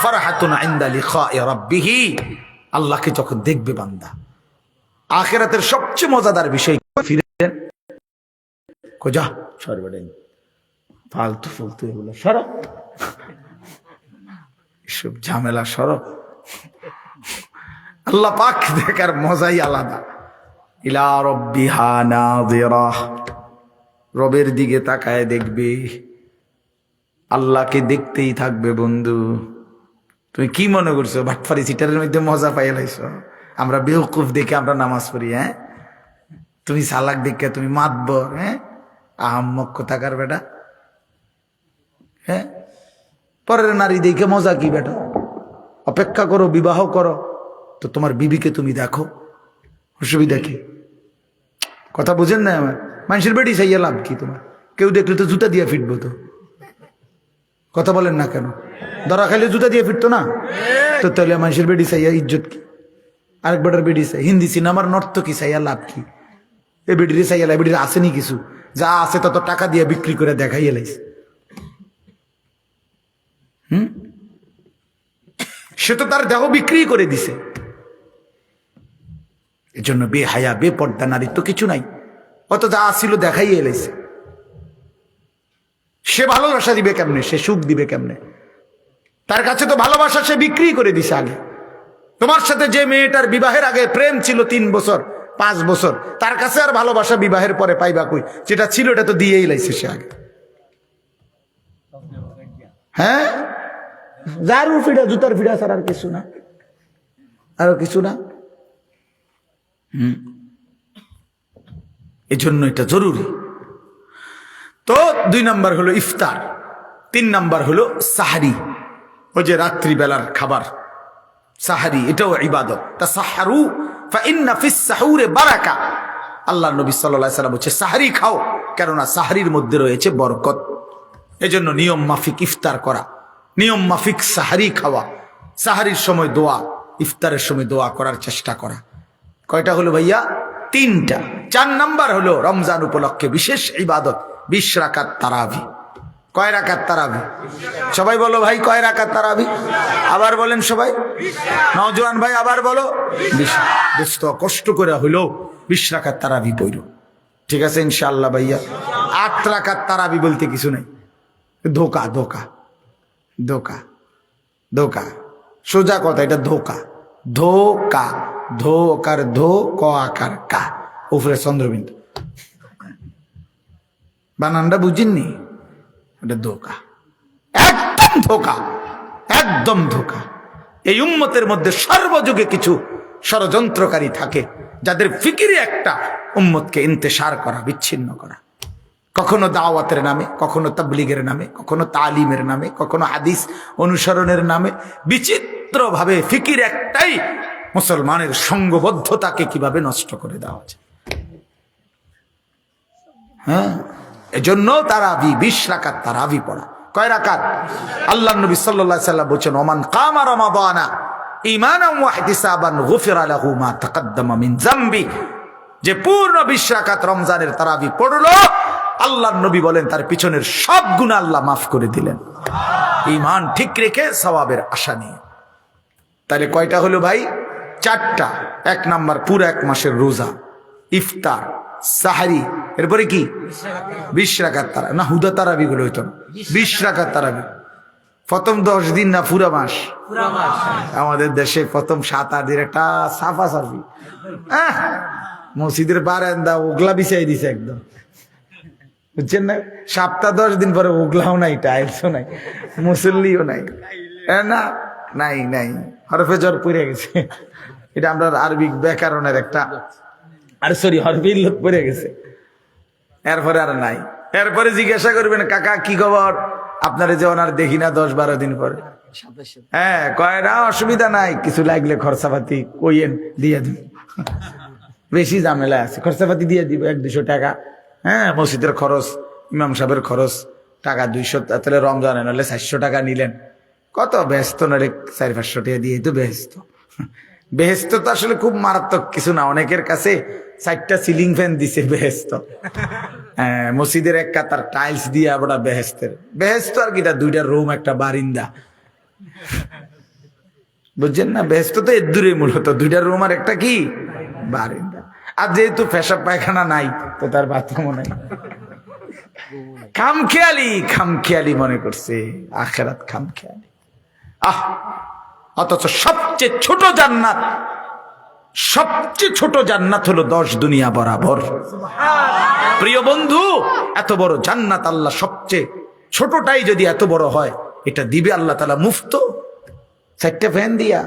ফারহাতুন ইনদা লিকাই রাব্বিহি, আল্লাহকে যখন দেখবে বান্দা। আখিরাতের সবচেয়ে মজাদার বিষয়, ফিরেন কোজা সরবেন ফালতু ফুলতু এগুলো সরব, এসব ঝামেলা সরব। আল্লাহ পাক দেখার মজাই আলাদা। ইলা রাব্বিহা নাযিরা, রবের দিকে তাকায় দেখবে, আল্লাহকে দেখতেই থাকবে। বন্ধু তুমি কি মনে করছো বাটফারি সিটারের মধ্যে মজা পাইয়া লাইছো? আমরা বেওকুফ দেখে আমরা নামাজ পড়ি, হ্যাঁ? তুমি সালাক দেখে তুমি মাতবর, হ্যাঁ? আহাম্মক কোথাকার বেটা, হ্যাঁ? পরের নারী দেখে মজা কি বেটা? অপেক্ষা করো, বিবাহ করো, তো তোমার বিবিকে তুমি দেখো, অসুবিধা কি? কথা বুঝেন না আমার? মানুষের বেটি চাইয়া লাভ কি তোমার? কেউ দেখলে তো জুতা দিয়ে ফিটবো তো। কথা বলেন না কেন? ধরা খাইলে জুতা দিয়ে ফিরতো না তো? তাহলে মানুষের বেটি চাইয়া ইজ্জত কি? আরেক বেটার বেটি চাই, হিন্দি সিনেমার নর্তকী চাইয়া লাভ কি? এই বেটিরে চাইয়া লাভ, বেটির আসেনি কিছু, যা আছে তত টাকা দিয়ে বিক্রি করে দেখাই এলাইছে। সে তো তার দেহ বিক্রি করে দিছে। এজন্য বেহায়া বেপর্দা নারী তো কিছু নাই, অত যা আসছিল দেখাই এলাইছে। সে ভালোবাসা দিবে কেমনে? সে সুখ দিবে কেমনে? তার কাছে তো ভালোবাসা সে বিক্রি করে দিছে আগে। তোমার সাথে যে মেয়েটার বিবাহের আগে প্রেম ছিল 3 বছর 5 বছর, তার কাছে আর ভালোবাসা বিবাহের পরে পাইবা কই? যেটা ছিল এটা তো দিয়েই লাইছে সে আগে, হ্যাঁ? জারু ফিডা, জুতার ফিডা ছাড়া আর কিছু না, আর কিছু না। এই জন্য এটা জরুরি। তো 2 নাম্বার হলো ইফতার, 3 নাম্বার হলো সাহারি, ওই যে রাত্রিবেলার খাবার সাহারি, এটাও ইবাদত। তাসাহহারু ফাইন্না ফিস সাহুরে বারাকা, আল্লাহ নবী সাল্লাল্লাহু আলাইহি সাল্লাম বলেছে সাহারি খাও, কেননা সাহারির মধ্যে রয়েছে বরকত। এজন্য নিয়ম মাফিক ইফতার করা, নিয়ম মাফিক সাহারি খাওয়া, সাহারির সময় দোয়া, ইফতারের সময় দোয়া করার চেষ্টা করা। কয়টা হলো ভাইয়া? 3টা। 4 নাম্বার হলো রমজান উপলক্ষে বিশেষ ইবাদত 20 রাকাত তারাবি। কয় রাকাত তারাবি? সবাই বলো ভাই, কয় রাকাত তারাবি? আবার বলেন সবাই, নওজোয়ান ভাই আবার বলো। 20। দোস্ত কষ্ট করে হলো 20 রাকাত তারাবি পড়ো, ঠিক আছে ইনশাআল্লাহ ভাইয়া। 8 রাকাত তারাবি বলতে কিছু নাই, ধোকা ধোকা ধোকা ধোকা, সোজা কথা, এটা ধোকা। ধোকা, ধোকার ধো, ক আকার কা, উপরে চন্দ্রবিন্দু, বানানটা বুঝিননি? এটা ধোকা, একদম ধোকা, একদম ধোকা। এই উম্মতের মধ্যে সর্বযুগে কিছু ষড়যন্ত্রকারী থাকে, যাদের ফিকিরে একটা উম্মতকে ইন্তেশার করা, বিচ্ছিন্ন করা। কখনো দাওয়াতের নামে, কখনো তাবলীগের নামে, কখনো তালিমের নামে, কখনো হাদিস অনুসরণের নামে বিচিত্রভাবে ফিকির একটাই, মুসলমানের সঙ্গবদ্ধতাকে কিভাবে নষ্ট করে দেওয়া যায়। হ্যাঁ, এজন্য তারাবি 20 রাকাত তারাবি পড়া। কয় রাকাত? আল্লাহ নবী সাল্লাল্লাহু আলাইহি সাল্লাম বলেছেন ওমান কামা রমাদানা ঈমানান ওয়া ইহতিসাবান গুফিরা লাহু মা তাকাদ্দামা মিন যামবি, যে পূর্ণ 20 রাকাত রমজানের তারাবি পড়লো, আল্লাহর নবী বলেন তার পিছনের সব গুনাহ আল্লাহ মাফ করে দিলেন, ঈমান ঠিক রেখে সওয়াবের আশা নিয়ে। তাহলে কয়টা হলো ভাই? 4টা। 1 নাম্বার পুরো 1 মাসের রোজা, ইফতার, সাহারি, এরপরে কি 20 রাকাত তারা না, হুদা তারাবি গুলো হইতো না, 20 রাকাত তারাবি। প্রথম 10 দিন না পুরা মাস? আমাদের দেশে প্রথম 7-8 দিন একটা সাফা সাফি, মসজিদের বারান্দা ওগলা বিছাই দিছে একদম, বুঝছেন না? সপ্তাহ 10 দিন পরে ওগলাও নাই, টাইলসও নাই, মুসল্লিও নাই, না নাই নাই, হরফে জ্বর পড়ে গেছে। এটা আমরা আরবিক ব্যাকরণের একটা, আর সরি হরফে ইল্লত পড়ে গেছে, এরপরে আর নাই। এরপরে জিজ্ঞাসা করবেন কাকা কি খবর, আপনারে যেমন আর দেখি না 10-12 দিন পরে, হ্যাঁ কয় না অসুবিধা নাই, কিছু লাগলে খরচাপাতি কইয়েন দিয়ে দিব, বেশি ঝামেলা আছে, খরচাপাতি দিয়ে দিব 100-200 টাকা। হ্যাঁ মসজিদের খরচ, ইমাম সাহেবের খরচ টাকা 200, তাহলে রমজানে নাহলে 400 টাকা নিলেন, কত বেহেস্ত নাহলে 400-500 টাকা দিয়ে তো বেহেস্ত। বেহেস্ত তো আসলে খুব মারাত্মক কিছু না, অনেকের কাছে 4টা সিলিং ফ্যান দিছে বেহেস্ত। হ্যাঁ মসজিদের এক কাতার টাইলস দিয়ে আবার বেহেস্তের বেহেস্ত আর কিটা 2টা রুম একটা বারিন্দা, বুঝছেন না? বেহেস্ত তো এর দূরে মূলত 2টা রুম আর একটা কি বারিন্দা। আর যেহেতু পেশাব পায়খানা নাই তো তার বাথরুমও নাই। খামখেয়ালি মনে করছে আখেরাত খামখেয়ালি। অথচ সবচেয়ে ছোট জান্নাত হলো 10 দুনিয়া বরাবর। প্রিয় বন্ধু, এত বড় জান্নাত আল্লাহ সবচেয়ে ছোটটাই যদি এত বড় হয়, এটা দিবে আল্লাহ তাআলা মুফত, 4টা ফ্যান দিয়া,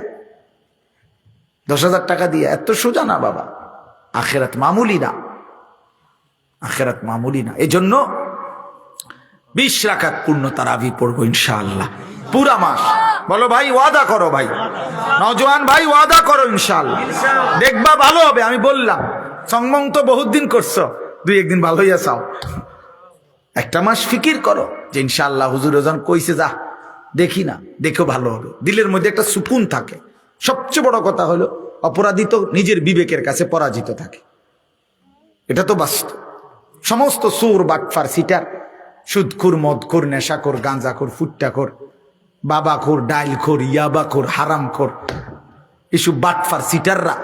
10,000 টাকা দিয়া। এত সোজা না বাবা, আখেরাত মামুলি না। এজন্য 20 রাকাত পূর্ণ তারাবি পড়বো ইনশাআল্লাহ পুরা মাস। বলো ভাই ওয়াদা করো, ভাই নওজোয়ান ভাই ওয়াদা করো ইনশাআল্লাহ, দেখবা ভালো হবে। আমি বললাম সংমং তো বহুত দিন করছো, 2-1 দিন ভালো হইয়া চাও, একটা মাস ফিকির করো যে ইনশাআল্লাহ হুজুর ওজন কইছে, যা দেখি না, দেখো ভালো হবে, দিলের মধ্যে একটা সুকুন থাকে। সবচেয়ে বড় কথা হলো অপরাধী তো নিজের বিবেকের কাছে পরাজিত থাকে, এটা তো বাস্তব। সমস্ত সুর, বাটফার, সিটার, সুদখোর, মদখোর, নেশাখোর, গাঁজাখোর, ফুট্টাখোর, বাবাখোর, ডাইলখোর, ইয়াবাখোর, হারামখোর, এসব বাটফার সিটাররা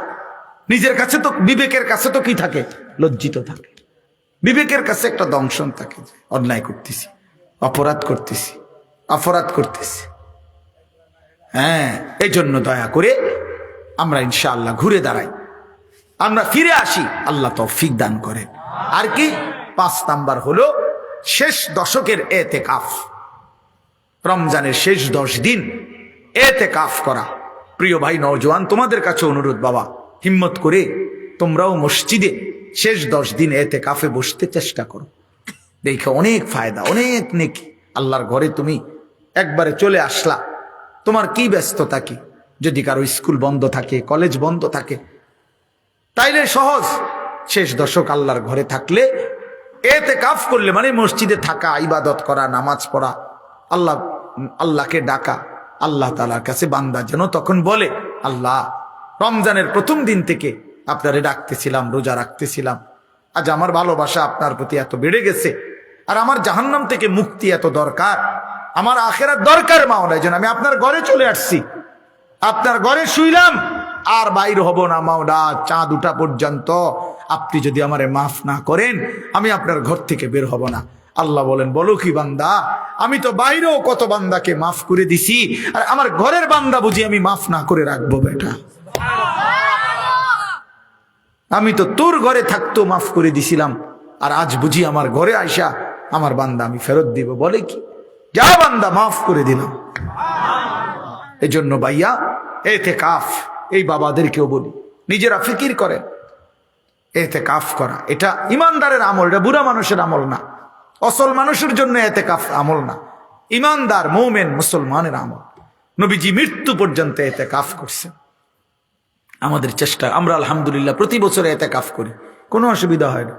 নিজের কাছে তো, বিবেকের কাছে তো কি থাকে? লজ্জিত থাকে। বিবেকের কাছে একটা দংশন থাকে, অন্যায় করতেছি, অপরাধ করতেছি। হ্যাঁ এই জন্য দয়া করে আমরা ইনশাআল্লাহ ঘুরে দাঁড়াই, আমরা ফিরে আসি, আল্লাহ তৌফিক দান করেন। আর কি 5 নাম্বার হলো শেষ দশকের এতেকাফ, রমজানের শেষ 10 দিন এতেকাফ করা। প্রিয় ভাই নওজোয়ান, তোমাদের কাছে অনুরোধ, বাবা হিম্মত করে তোমরাও মসজিদে শেষ 10 দিন এতেকাফে বসতে চেষ্টা করো, দেখো অনেক ফায়দা, অনেক নেকি। আল্লাহর ঘরে তুমি একবারে চলে আসলা, তোমার কি ব্যস্ততা কি? যদি কারো স্কুল বন্ধ থাকে, কলেজ বন্ধ থাকে, তাইলে সহজ, শেষ দশক আল্লাহর ঘরে থাকলে, এতেকাফ করলে মানে মসজিদে থাকা, ইবাদত করা, নামাজ পড়া, আল্লাহকে ডাকা। আল্লাহ তাআলার কাছে বান্দা যেন তখন বলে, আল্লাহ রমজানের প্রথম দিন থেকে আপনারে ডাকতেছিলাম, রোজা রাখতেছিলাম, আজ আমার ভালোবাসা আপনার প্রতি এত বেড়ে গেছে, আর আমার জাহান্নাম থেকে মুক্তি এত দরকার, আমার আখিরাত দরকার মাওলা, এই জন্য আমি আপনার ঘরে চলে আসছি, আপনার ঘরে শুইলাম, আর বাইর হব না মাওলা চাঁদ উঠা পর্যন্ত। আপনি যদি আমারে মাফ না করেন, আমি আপনার ঘর থেকে বের হব না। আল্লাহ বলেন, বলো কি বান্দা, আমি তো বাইরেও কত বান্দাকে মাফ করে দিছি, আর আমার ঘরের বান্দা বুঝি আমি মাফ না করে রাখবো? বেটা, আমি তো তোর ঘরে থাকতো মাফ করে দিছিলাম, আর আজ বুঝি আমার ঘরে আইসা আমার বান্দা আমি ফেরত দিব? বলে কি, যা বান্দা মাফ করে দিলাম। এই জন্য ভাইয়া এতেকাফ, এই বাবাদেরকেও বলি, নিজেরা ফিকির করেন, এতেকাফ করা এটা ইমানদারের আমল, এটা বুড়া মানুষের আমল না, অসল মানুষের জন্য এতেকাফ আমল না, ইমানদার মুমিন মুসলমানের আমল। নবীজি মৃত্যু পর্যন্ত এতেকাফ করছেন। আমাদের চেষ্টা, আমরা আলহামদুলিল্লাহ প্রতি বছর এতেকাফ করি, কোনো অসুবিধা হয় না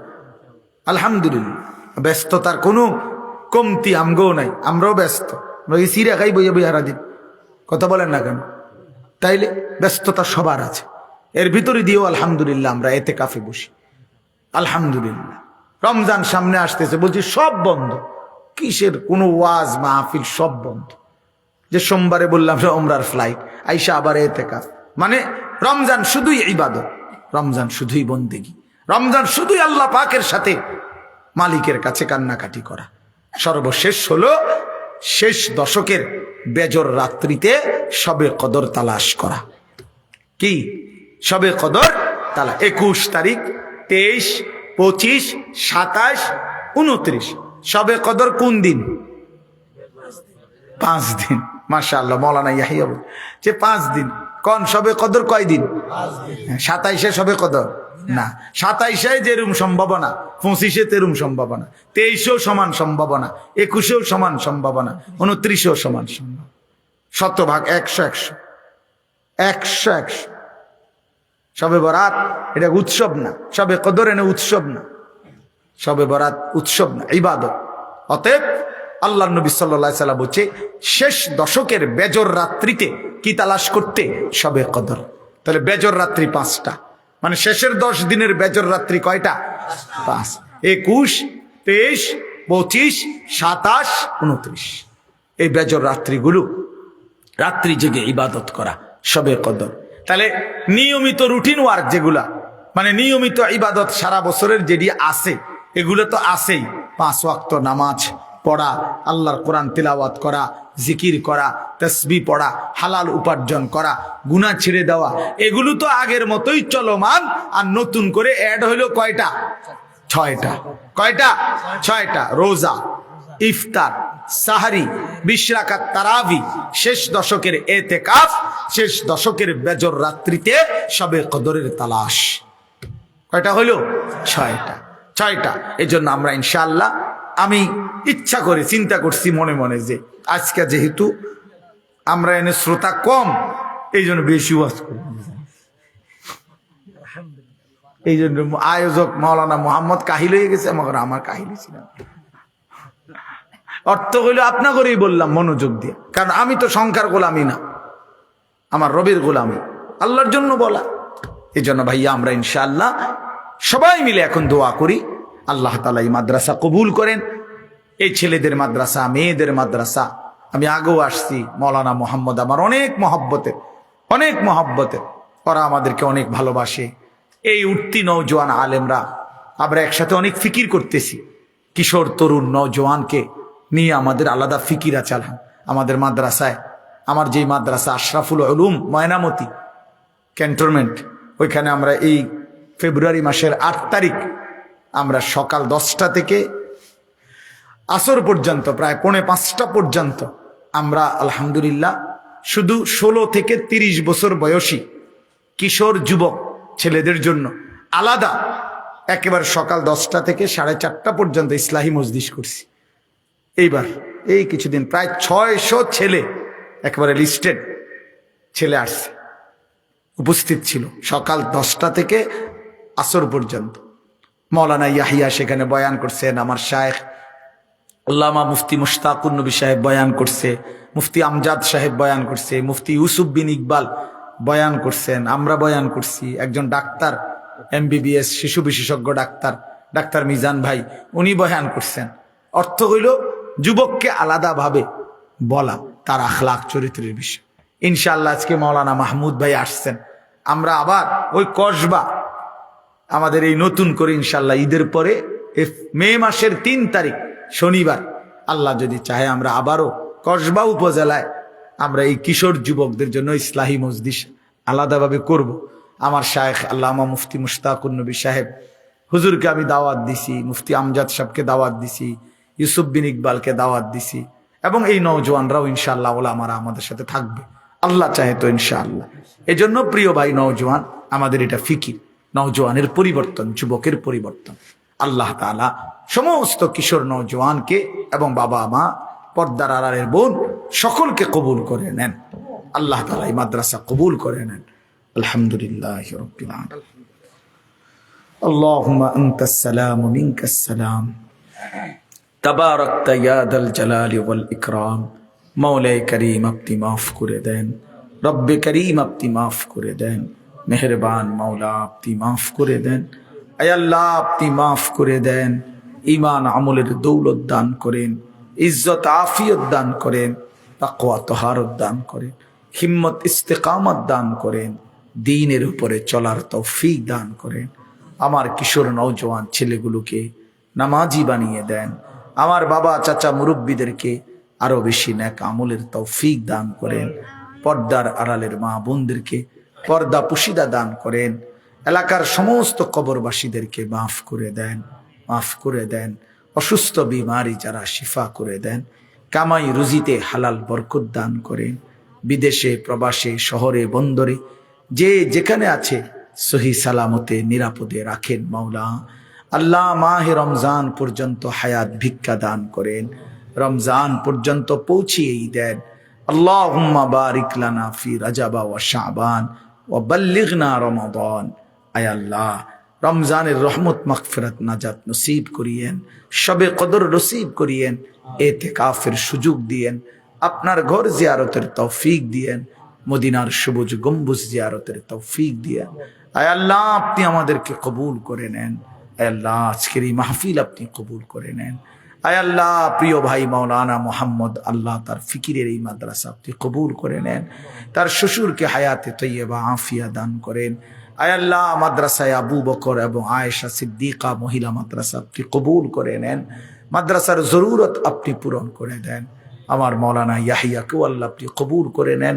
আলহামদুলিল্লাহ। ব্যস্ততার কোনো কমতি আমগোও নাই, আমরাও ব্যস্ত, আমরা এই সিরা খাই বইয়া বইয়া হারা দিন, কথা বলেন না কেন? তাইলে ব্যস্ততা সবার আছে, এর ভিতরে দিয়েও আলহামদুলিল্লাহ আমরা এতেকাফে বসি। আলহামদুলিল্লাহ রমজান সামনে আসতেছে, বলছি সব বন্ধ, কিসের কোনো ওয়াজ মাহফিল সব বন্ধ। যে সোমবারে বললাম ওমরার ফ্লাইট, আইসা আবার এতেকাফ, মানে রমজান শুধুই ইবাদত, রমজান শুধুই বন্দেগী, রমজান শুধুই আল্লাহ পাকের সাথে মালিকের কাছে কান্নাকাটি করা। সর্বশেষ হলো শেষ দশকের বেজর রাত্রিতে শবে কদর তালাশ করা। কি শবে কদর তালা? 21 তারিখ, 23, 25, 27, 29 শবে কদর কোন দিন? 5 দিন। মাশাআল্লাহ, মৌলানা ইয়াহিয়া বলে যে 5 দিন। কোন শবে কদর কয় দিন? 27 শবে কদর না, 27 যেরকম সম্ভাবনা, 25 তেরুম সম্ভাবনা, 23 সমান সম্ভাবনা, 21 সমান সম্ভাবনা, 29 সমান সম্ভাবনা। শতভাগ 100 100 শবে বরাত এটা উৎসব না, শবে কদর এনে উৎসব না, শবে বরাত উৎসব না, ইবাদত। অতএব আল্লাহ নবী সাল্লাল্লাহু আলাইহি ওয়াসাল্লাম বলছে শেষ দশকের বেজর রাত্রিতে কি তালাশ করতে? শবে কদর। তাহলে বেজর রাত্রি 5টা, মানে শেষের 10 দিনের বেজর রাত্রি কয়টা? 5। 21, 23, 25, 27, 29 এই বেজর রাত্রিগুলো রাত্রি জেগে ইবাদত করা শবে কদর। তাহলে নিয়মিত রুটিন ওয়ার্ক যেগুলা, মানে নিয়মিত ইবাদত সারা বছরের যেটি আছে এগুলো তো আছেই। 5 ওয়াক্ত নামাজ পড়া, আল্লাহর কোরআন তিলাওয়াত করা, জিকির করা, তাসবিহ পড়া, হালাল উপার্জন করা, গুনাহ ছেড়ে দেওয়া, এগুলো তো আগের মতোই চলমান। আর নতুন করে অ্যাড হইলো কয়টা? 6টা। কয়টা? 6টা। রোজা, ইফতার, সাহারি, 20 রাকাত তারাবি, শেষ দশকের এতেকাফ, শেষ দশকের বেজর রাত্রিতে শবে কদরের তালাশ। কয়টা হইল? 6টা। এই জন্য আমরা ইনশাআল্লাহ, আমি ইচ্ছা করে চিন্তা করছি মনে মনে যে আজকে যেহেতু আমরা এনে শ্রোতা কম, এই জন্য বেশি ওয়াজ করি। এই জন্য আয়োজক মাওলানা মোহাম্মদ কাহিল হয়ে গেছে, আমার কাহিল ছিল। অর্থ হইল আপনাকেই বললাম মনোযোগ দিয়ে, কারণ আমি তো সংখ্যার গোলামি না, আমার রবির গোলামি, আল্লাহর জন্য বলা। এই জন্য ভাইয়া আমরা ইনশাআল্লাহ সবাই মিলে এখন দোয়া করি, আল্লাহ তাআলা এই মাদ্রাসা কবুল করেন। এই ছেলেদের মাদ্রাসা, মেয়েদের মাদ্রাসা, আমি আগেও আসছি, মাওলানা মোহাম্মদ আমার অনেক মহব্বতের, ওরা আমাদেরকে অনেক ভালোবাসে। এই উঠতি নওজোয়ান আলেমরা আমরা একসাথে অনেক ফিকির করতেছি, কিশোর তরুণ নওজোয়ানকে নিয়ে আমাদের আলাদা ফিকির আছে। আমাদের মাদ্রাসায়, আমার যেই মাদ্রাসা আশরাফুল উলুম ময়নামতি ক্যান্টনমেন্ট, ওইখানে আমরা এই ফেব্রুয়ারি মাসের 8 তারিখ আমরা সকাল 10টা থেকে আসর পর্যন্ত, প্রায় 4:45 পর্যন্ত আমরা আলহামদুলিল্লাহ শুধু 16 থেকে 30 বছর বয়সী কিশোর যুবক ছেলেদের জন্য আলাদা একেবারে সকাল 10টা থেকে 4:30 পর্যন্ত ইসলাহি মজলিস করছি। এইবার এই কিছুদিন প্রায় 600 ছেলে, একেবারে লিস্টেড ছেলে আসছে, উপস্থিত ছিল সকাল 10টা থেকে আসর পর্যন্ত। মাওলানা ইয়াহিয়া সেখানে বয়ান করছেন, আমার শায়েখ আল্লামা মুফতি মুশতাকুর নবী সাহেব বয়ান করছে, মুফতি আমজাদ সাহেব বয়ান করছে, মুফতি ইউসুফ বিন ইকবাল বয়ান করছেন, আমরা বয়ান করছি, একজন ডাক্তার MBBS শিশু বিশেষজ্ঞ ডাক্তার মিজান ভাই উনি বয়ান করছেন। অর্থ হইল যুবককে আলাদাভাবে বলা তার আখলাক চরিত্রের বিষয়। ইনশাআল্লাহ আজকে মাওলানা মাহমুদ ভাই আসছেন, আমরা আবার ওই কসবা আমাদের এই নতুন করে ইনশাআল্লাহ ঈদের পরে মে মাসের 3 তারিখ শনিবার আল্লাহ যদি চাহে আমরা আবারও কসবা উপজেলায় আমরা এই কিশোর যুবকদের জন্য ইসলাহি মজলিস আলাদাভাবে করব। আমার শায়েখ আল্লামা মুফতি মুশতাকুর নবী সাহেব হুজুরকে আমি দাওয়াত দিছি, মুফতি আমজাদ সাহেবকে দাওয়াত দিছি, ইউসুফ বিন ইকবালকে দাওয়াত দিছি, এবং এই নওজোয়ানরাও ইনশাআল্লাহ ওলামারা আমাদের সাথে থাকবে আল্লাহ চাহে তো ইনশাআল্লাহ। এজন্য প্রিয় ভাই নওজোয়ান, আমাদের এটা ফিকির, নওজোয়ানের পরিবর্তন, যুবকের পরিবর্তন। আল্লাহ তাআলা সমস্ত কিশোর নওজোয়ানকে এবং বাবা মা, পর্দার আড়ালের বোন সকলকে কবুল করে নেন। আল্লাহ তাআলা এই মাদ্রাসা কবুল করে নেন। আলহামদুলিল্লাহি রাব্বিল আলামিন। আল্লাহুম্মা আনতাস সালাম ওয়া মিনকাস সালাম, তাবারাকতা ইয়া দাল জালালি ওয়াল ইকরাম। মাওলায়ে করিম আপনি মাফ করে দেন, রব্বে করিম আপনি মাফ করে দেন, মেহেরবান মাওলা আপনি মাফ করে দেন। আয় আল্লাহ আপনি মাফ করে দেন, ঈমান আমলের দৌলত দান করেন, ইজ্জত আফিয়ত দান করেন, তাকওয়া তাহারত দান করেন, হিম্মত ইস্তেকামত দান করেন, দ্বীনের উপরে চলার তৌফিক দান করেন। আমার কিশোর নওজোয়ান ছেলেগুলোকে নামাজি বানিয়ে দেন। আমার বাবা চাচা মুরব্বীদেরকে আরো বেশি নেক আমলের তৌফিক দান করেন। পর্দার আড়ালের মা বোনদেরকে পর্দা পুশিদা দান করেন। এলাকার সমস্ত কবরবাসীদেরকে মাফ করে দেন। অসুস্থ বিমারি যারা শিফা করে দেন। কামাই রুজিতে হালাল বরকত দান করেন। বিদেশে প্রবাসে শহরে বন্দরে যে যেখানে আছে সহি সালামতে নিরাপদে রাখেন মাওলা। আল্লাহ মাহে রমজান পর্যন্ত হায়াত ভিক্ষা দান করেন, রমজান পর্যন্ত পৌঁছিয়েই দেন। আল্লাহুম্মা বারিক লানা ফি রাজাবা ওয়া শাবান ওয়া বাল্লিগনা রমাদান। আয় আল্লাহ, রমজানের রহমত মাগফিরাত নাজাত নসিব করিয়েন, শবে কদর নসিব করিয়েন, ইতিকাফের সুযোগ দিয়েন, আপনার ঘর জিয়ারতের তৌফিক দিয়েন, মদিনার সবুজ গম্বুজ জিয়ারতের তৌফিক দিয়েন। আয় আল্লাহ, আপনি আমাদেরকে কবুল করে নেন। আয় আল্লাহ, আজকের এই মাহফিল আপনি কবুল করে নেন। আয় আল্লাহ, প্রিয় ভাই মাওলানা মোহাম্মদ, আল্লাহ তার ফিকিরের এই মাদ্রাসা আপনি কবুল করে নেন। তার শ্বশুরকে হায়াতে তৈয়বা আফিয়া দান করেন। আয় আল্লাহ, মাদ্রাসায় আবু বকর এবং আয়েশা সিদ্দিকা মহিলা মাদ্রাসা আপনি কবুল করে নেন। মাদ্রাসার জরুরত আপনি পূরণ করে দেন। আমার মৌলানা ইয়াহিয়াকেও আল্লাহ আপনি কবুল করে নেন।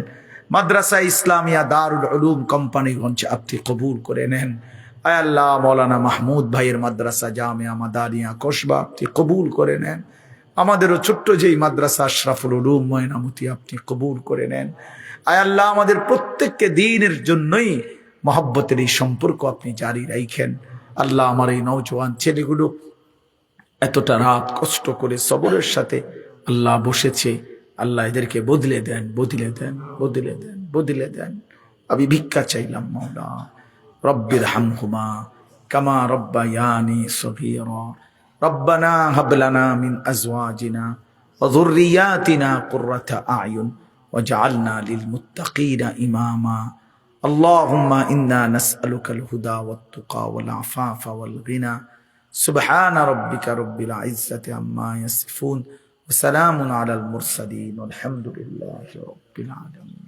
মাদ্রাসা ইসলামিয়া দারুল উলুম কোম্পানিগঞ্জ আপনি কবুল করে নেন। আয় আল্লাহ, মৌলানা মাহমুদ ভাইয়ের মাদ্রাসা জামিয়া মাদানিয়া কসবা আপনি কবুল করে নেন। আমাদেরও ছোট্ট যেই মাদ্রাসা আশরাফুল উলুম ময়নামতি আপনি কবুল করে নেন। আয় আল্লাহ, আমাদের প্রত্যেককে দ্বীনের জন্যই মহব্বতের এই সম্পর্ক আপনি জারি রাখেন। আল্লাহ, আমার এই নওজোয়ান ছেলেগুলো এতটা রাত কষ্ট করে সবরের সাথে আল্লাহ বসেছে, আল্লাহ এদেরকে বদলে দেন, বদলে দেন, বদলে দেন, বদলে দেন। আমি ভিক্ষা চাইলাম মাওলা, রব্বির হামহুমা কামা রব্বায়ানি সগীরা। রব্বানা হাব লানা মিন আজওয়াজিনা ওয়া যুররিয়াতিনা কুররাতা আয়ুন ওয়াজআলনা লিল মুত্তাকিনা ইমামা। আল্লাহুম্মা ইন্না নাসআলুকাল হুদা ওয়াত তুকা ওয়াল আফাফা ওয়াল গিনা। সুবহান রাব্বিকা রব্বিল ইজ্জাতি আম্মা ইয়াসিফুন ওয়া সালামুন আলাল মুরসালিন ওয়ালহামদুলিল্লাহি রাব্বিল আলামিন।